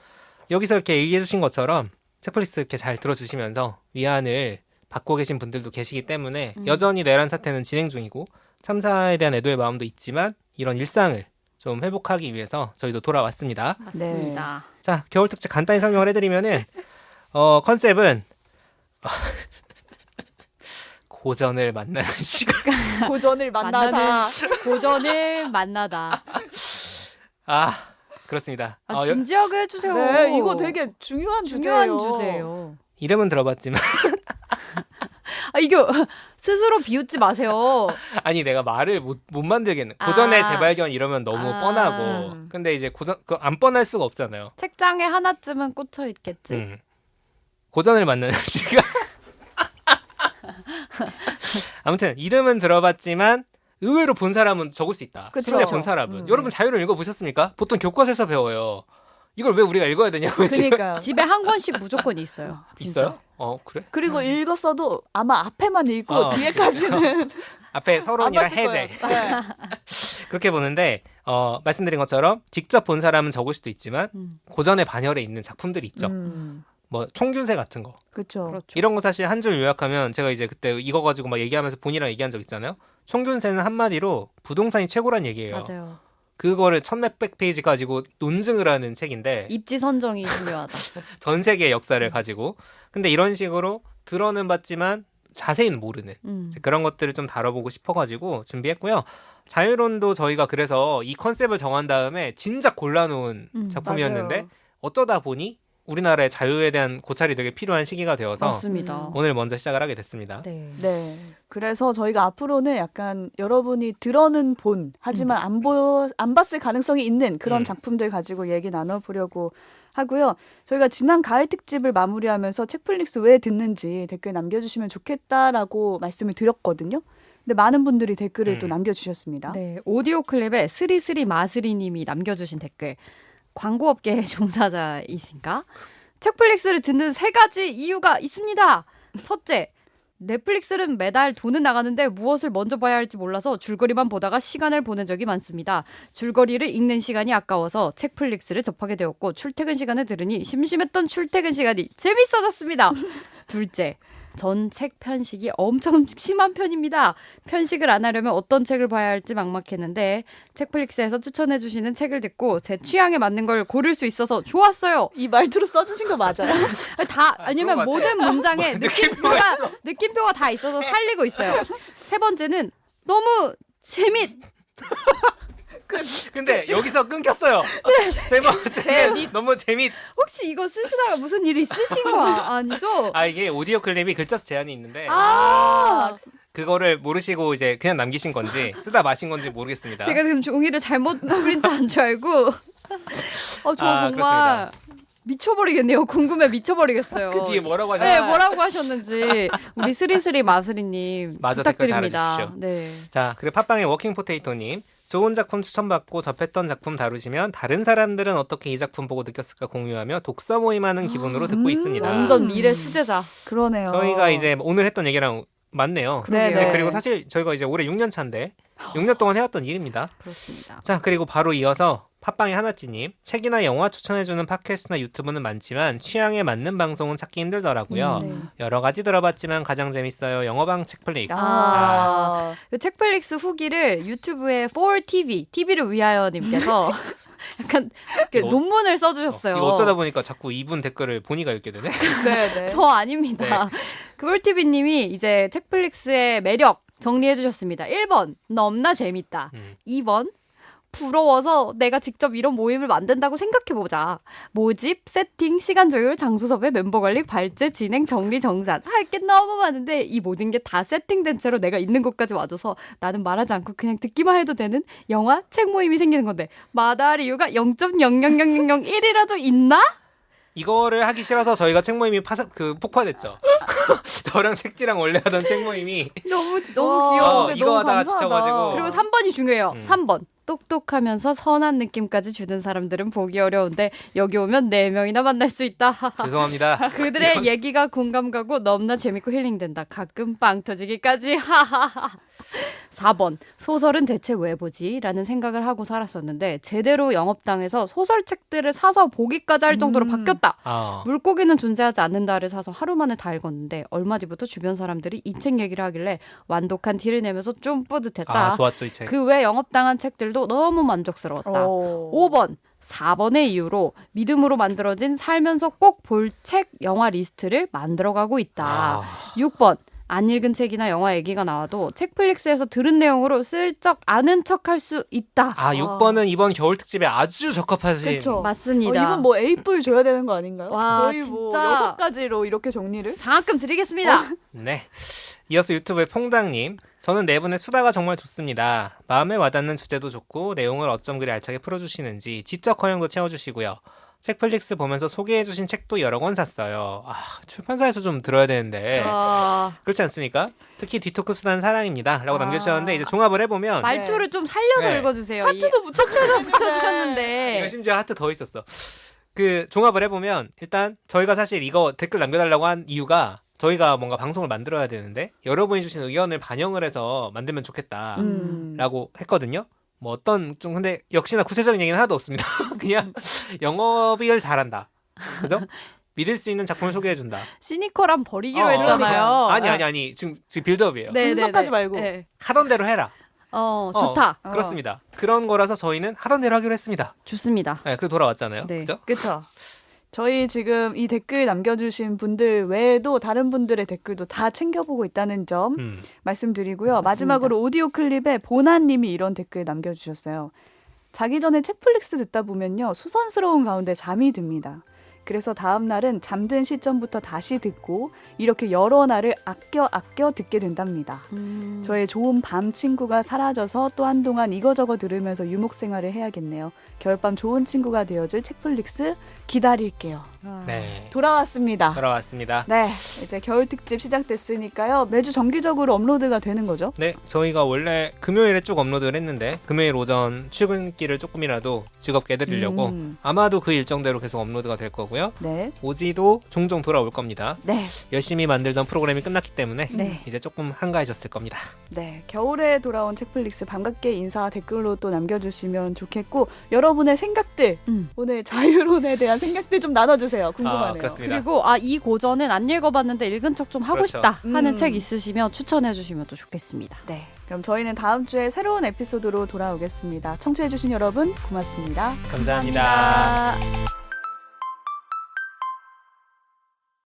여기서 이렇게 얘기해 주신 것처럼 책플릭스 이렇게 잘 들어주시면서 위안을 받고 계신 분들도 계시기 때문에 여전히 내란 사태는 진행 중이고 참사에 대한 애도의 마음도 있지만 이런 일상을 좀 회복하기 위해서 저희도 돌아왔습니다. 맞습니다. 자, 겨울 특집 간단히 설명을 해드리면은 컨셉은 고전을 만나는 시간. 고전을 만나다. 고전을 만나다. 아, 그렇습니다. 진지하게 해주세요. 네, 이거 되게 중요한 주제예요. 이름은 들어봤지만 이거 스스로 비웃지 마세요. 아니 내가 말을 못 만들겠네. 고전의 재발견 이러면 너무 뻔하고. 근데 이제 고전 안 뻔할 수가 없잖아요. 책장에 하나쯤은 꽂혀 있겠지. 고전을 만나는 시간. 아무튼 이름은 들어봤지만 의외로 본 사람은 적을 수 있다. 그쵸. 실제 본 사람은. 여러분 자유를 읽어보셨습니까? 보통 교과서에서 배워요. 이걸 왜 우리가 읽어야 되냐고. 그러니까요. 집에 한 권씩 무조건 있어요. 진짜. 있어요? 그래? 그리고 읽었어도 아마 앞에만 읽고 뒤에까지는 앞에 안 서론이랑 봤을 거예요. 해제. 네. 그렇게 보는데 말씀드린 것처럼 직접 본 사람은 적을 수도 있지만 고전의 반열에 있는 작품들이 있죠. 뭐 총균세 같은 거. 그렇죠. 이런 거 사실 한 줄 요약하면 제가 이제 그때 이거 가지고 막 얘기하면서 본인이랑 얘기한 적 있잖아요. 총균세는 한마디로 부동산이 최고란 얘기예요. 맞아요. 그거를 1600 페이지 가지고 논증을 하는 책인데 입지 선정이 중요하다. 전 세계의 역사를 가지고. 근데 이런 식으로 들어는 봤지만 자세히는 모르는 그런 것들을 좀 다뤄보고 싶어가지고 준비했고요. 자유론도 저희가 그래서 이 컨셉을 정한 다음에 진작 골라놓은 작품이었는데 맞아요. 어쩌다 보니 우리나라의 자유에 대한 고찰이 되게 필요한 시기가 되어서 맞습니다. 오늘 먼저 시작을 하게 됐습니다. 네. 네. 그래서 저희가 앞으로는 약간 여러분이 들어는 본 하지만 안 봤을 가능성이 있는 그런 작품들 가지고 얘기 나눠보려고 하고요. 저희가 지난 가을 특집을 마무리하면서 책플릭스 왜 듣는지 댓글 남겨주시면 좋겠다라고 말씀을 드렸거든요. 근데 많은 분들이 댓글을 또 남겨주셨습니다. 네, 오디오 클립에 스리스리 마스리님이 남겨주신 댓글. 광고업계 종사자이신가? 책플릭스를 듣는 3가지 이유가 있습니다. 첫째, 넷플릭스는 매달 돈은 나가는데 무엇을 먼저 봐야 할지 몰라서 줄거리만 보다가 시간을 보낸 적이 많습니다. 줄거리를 읽는 시간이 아까워서 책플릭스를 접하게 되었고 출퇴근 시간에 들으니 심심했던 출퇴근 시간이 재밌어졌습니다. 둘째, 전 책 편식이 엄청 심한 편입니다. 편식을 안 하려면 어떤 책을 봐야 할지 막막했는데 책플릭스에서 추천해주시는 책을 듣고 제 취향에 맞는 걸 고를 수 있어서 좋았어요. 이 말투로 써주신 거 맞아요? 아니면 모든 문장에 느낌표가 다 있어서 살리고 있어요. 세 번째는 너무 근데 여기서 끊겼어요. 세 번째 너무 혹시 이거 쓰시다가 무슨 일이 있으신 거 아니죠? 이게 오디오 클립이 글자 수 제한이 있는데 그거를 모르시고 이제 그냥 남기신 건지 쓰다 마신 건지 모르겠습니다. 제가 지금 종이를 잘못 프린트한 줄 알고 저 정말 그렇습니다. 미쳐버리겠네요. 궁금해 미쳐버리겠어요. 그 뒤에 뭐라고 하셨나요? 네, 뭐라고 하셨는지 우리 스리스리 마스리님 마저 댓글 부탁드립니다. 달아주십시오. 네. 자, 그리고 팟빵의 워킹 포테이토님. 좋은 작품 추천받고 접했던 작품 다루시면 다른 사람들은 어떻게 이 작품 보고 느꼈을까 공유하며 독서 모임하는 기분으로 듣고 있습니다. 완전 미래 수제자. 그러네요. 저희가 이제 오늘 했던 얘기랑 맞네요. 네네. 그리고 사실 저희가 이제 올해 6년 차인데 6년 동안 해왔던 일입니다. 그렇습니다. 자, 그리고 바로 이어서 팟빵의 하나찌님, 책이나 영화 추천해주는 팟캐스트나 유튜브는 많지만 취향에 맞는 방송은 찾기 힘들더라고요. 네. 여러 가지 들어봤지만 가장 재밌어요. 영어방 책플릭스. 그 책플릭스 후기를 유튜브에 For TV, TV를 위하여님께서 약간 이거- 논문을 써주셨어요. 이거 어쩌다 보니까 자꾸 이분 댓글을 보니까 읽게 되네. 네. 저 아닙니다. 그 For TV님이 이제 책플릭스의 매력 정리해 주셨습니다. 1번, 넘나 재밌다. 2번, 부러워서 내가 직접 이런 모임을 만든다고 생각해보자. 모집, 세팅, 시간 조율, 장소 섭외, 멤버 관리, 발제, 진행, 정리, 정산. 할 게 너무 많은데 이 모든 게 다 세팅된 채로 내가 있는 곳까지 와줘서 나는 말하지 않고 그냥 듣기만 해도 되는 영화, 책 모임이 생기는 건데 마다할 이유가 0.0000001이라도 있나? 이거를 하기 싫어서 저희가 책 모임이 폭파됐죠. 저랑 책디랑 원래 하던 책 모임이 너무 와, 귀여워. 근데 이거 너무 하다가 감사하다. 지쳐가지고. 그리고 3번이 중요해요. 3번. 똑똑하면서 선한 느낌까지 주는 사람들은 보기 어려운데 여기 오면 4명이나 만날 수 있다. 죄송합니다. 그들의 얘기가 공감 가고 너무나 재밌고 힐링된다. 가끔 빵 터지기까지. 4번. 소설은 대체 왜 보지? 라는 생각을 하고 살았었는데 제대로 영업당해서 소설책들을 사서 보기까지 할 정도로 바뀌었다. 물고기는 존재하지 않는다를 사서 하루 만에 다 읽었는데 얼마 뒤부터 주변 사람들이 이 책 얘기를 하길래 완독한 티를 내면서 좀 뿌듯했다. 좋았죠, 이 책. 그 외 영업당한 책들도 너무 만족스러웠다. 5번. 4번의 이유로 믿음으로 만들어진 살면서 꼭 볼 책, 영화 리스트를 만들어가고 있다. 6번. 안 읽은 책이나 영화 얘기가 나와도 책플릭스에서 들은 내용으로 슬쩍 아는 척할 수 있다. 6번은 이번 겨울 특집에 아주 적합하신. 그쵸. 맞습니다. 이건 뭐 A뿔 줘야 되는 거 아닌가요? 와, 거의 뭐 진짜. 6가지로 이렇게 정리를? 장학금 드리겠습니다. 네. 이어서 유튜브의 퐁당님. 저는 네 분의 수다가 정말 좋습니다. 마음에 와닿는 주제도 좋고 내용을 어쩜 그리 알차게 풀어주시는지 지적 허용도 채워주시고요. 책플릭스 보면서 소개해주신 책도 여러 권 샀어요. 출판사에서 좀 들어야 되는데 그렇지 않습니까? 특히 뒤토크 수단 사랑입니다 라고 남겨주셨는데 이제 종합을 해보면 말투를 좀 살려서 네. 읽어주세요. 하트도 붙여주셨는데 이거 심지어 하트 더 있었어. 그 종합을 해보면 일단 저희가 사실 이거 댓글 남겨달라고 한 이유가 저희가 뭔가 방송을 만들어야 되는데 여러분이 주신 의견을 반영을 해서 만들면 좋겠다라고 했거든요. 뭐 어떤 좀 근데 역시나 구체적인 얘기는 하나도 없습니다. 그냥 영업을 잘한다. 그죠? 믿을 수 있는 작품을 소개해준다. 시니컬함 버리기로 했잖아요. 아니 지금 빌드업이에요. 네, 분석하지 말고. 네. 하던 대로 해라. 좋다. 그렇습니다. 그런 거라서 저희는 하던 대로 하기로 했습니다. 좋습니다. 네, 그리고 돌아왔잖아요. 네. 그죠? 그쵸. 저희 지금 이 댓글 남겨주신 분들 외에도 다른 분들의 댓글도 다 챙겨보고 있다는 점 말씀드리고요. 맞습니다. 마지막으로 오디오 클립에 보나님이 이런 댓글 남겨주셨어요. 자기 전에 책플릭스 듣다 보면요. 수선스러운 가운데 잠이 듭니다. 그래서 다음 날은 잠든 시점부터 다시 듣고 이렇게 여러 날을 아껴 듣게 된답니다. 저의 좋은 밤 친구가 사라져서 또 한동안 이거저거 들으면서 유목 생활을 해야겠네요. 겨울밤 좋은 친구가 되어줄 책플릭스 기다릴게요. 네. 돌아왔습니다. 네, 이제 겨울 특집 시작됐으니까요. 매주 정기적으로 업로드가 되는 거죠? 네, 저희가 원래 금요일에 쭉 업로드를 했는데 금요일 오전 출근길을 조금이라도 즐겁게 해드리려고 아마도 그 일정대로 계속 업로드가 될 거고요. 네. 오지도 종종 돌아올 겁니다. 네. 열심히 만들던 프로그램이 끝났기 때문에 네. 이제 조금 한가해졌을 겁니다. 네. 겨울에 돌아온 책플릭스 반갑게 인사 댓글로 또 남겨주시면 좋겠고 여러분의 생각들 오늘 자유론에 대한 생각들 좀 나눠주세요. 궁금하네요. 그렇습니다. 그리고 이 고전은 안 읽어봤는데 읽은 척 좀 하고 그렇죠. 싶다 하는 책 있으시면 추천해주시면 또 좋겠습니다. 네. 그럼 저희는 다음 주에 새로운 에피소드로 돌아오겠습니다. 청취해주신 여러분 고맙습니다. 감사합니다. 감사합니다.